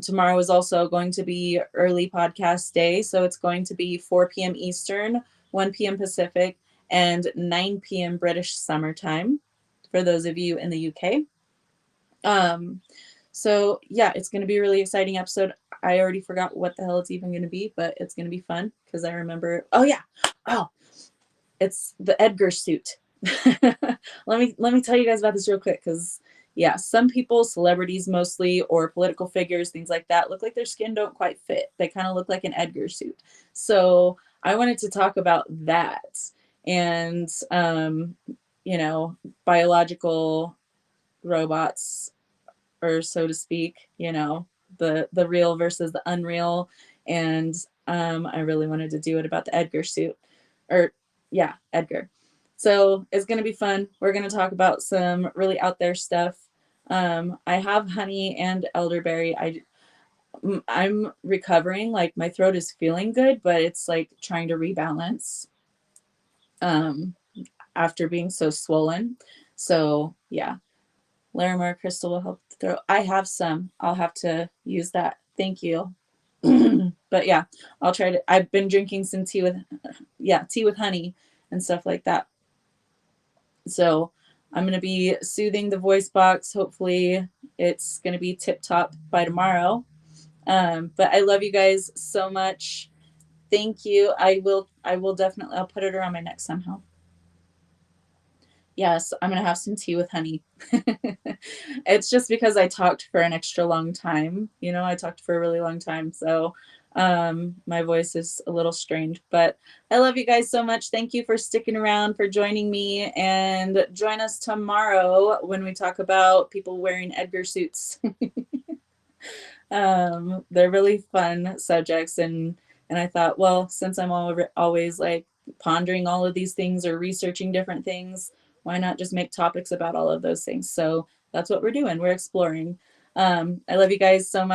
tomorrow is also going to be early podcast day. So it's going to be 4 p.m. Eastern, 1 p.m. Pacific, and 9 p.m. British summertime for those of you in the UK. So yeah, it's going to be a really exciting episode. I already forgot what the hell it's even going to be, but it's going to be fun because I remember. Oh yeah. Oh, it's the Edgar suit. Let me tell you guys about this real quick, because yeah, some people, celebrities mostly, or political figures, things like that, look like their skin don't quite fit. They kind of look like an Edgar suit. So I wanted to talk about that, and you know, biological robots, or so to speak, you know, the real versus the unreal. And I really wanted to do it about the Edgar suit, or yeah, Edgar. So it's gonna be fun. We're gonna talk about some really out there stuff. I have honey and elderberry. I'm recovering. Like my throat is feeling good, but it's like trying to rebalance um, after being so swollen. So yeah, Larimar crystal will help the throat. I have some. I'll have to use that. Thank you. But yeah, I'll try to. I've been drinking some tea with, yeah, tea with honey and stuff like that. So I'm going to be soothing the voice box. Hopefully it's going to be tip top by tomorrow. But I love you guys so much. Thank you. I will definitely, I'll put it around my neck somehow. Yes, I'm gonna have some tea with honey. It's just because I talked for an extra long time. You know, I talked for a really long time. So my voice is a little strange. But I love you guys so much. Thank you for sticking around, for joining me, and join us tomorrow when we talk about people wearing Edgar suits. They're really fun subjects, and I thought, well, since I'm always like pondering all of these things or researching different things, why not just make topics about all of those things? So that's what we're doing. We're exploring. I love you guys so much.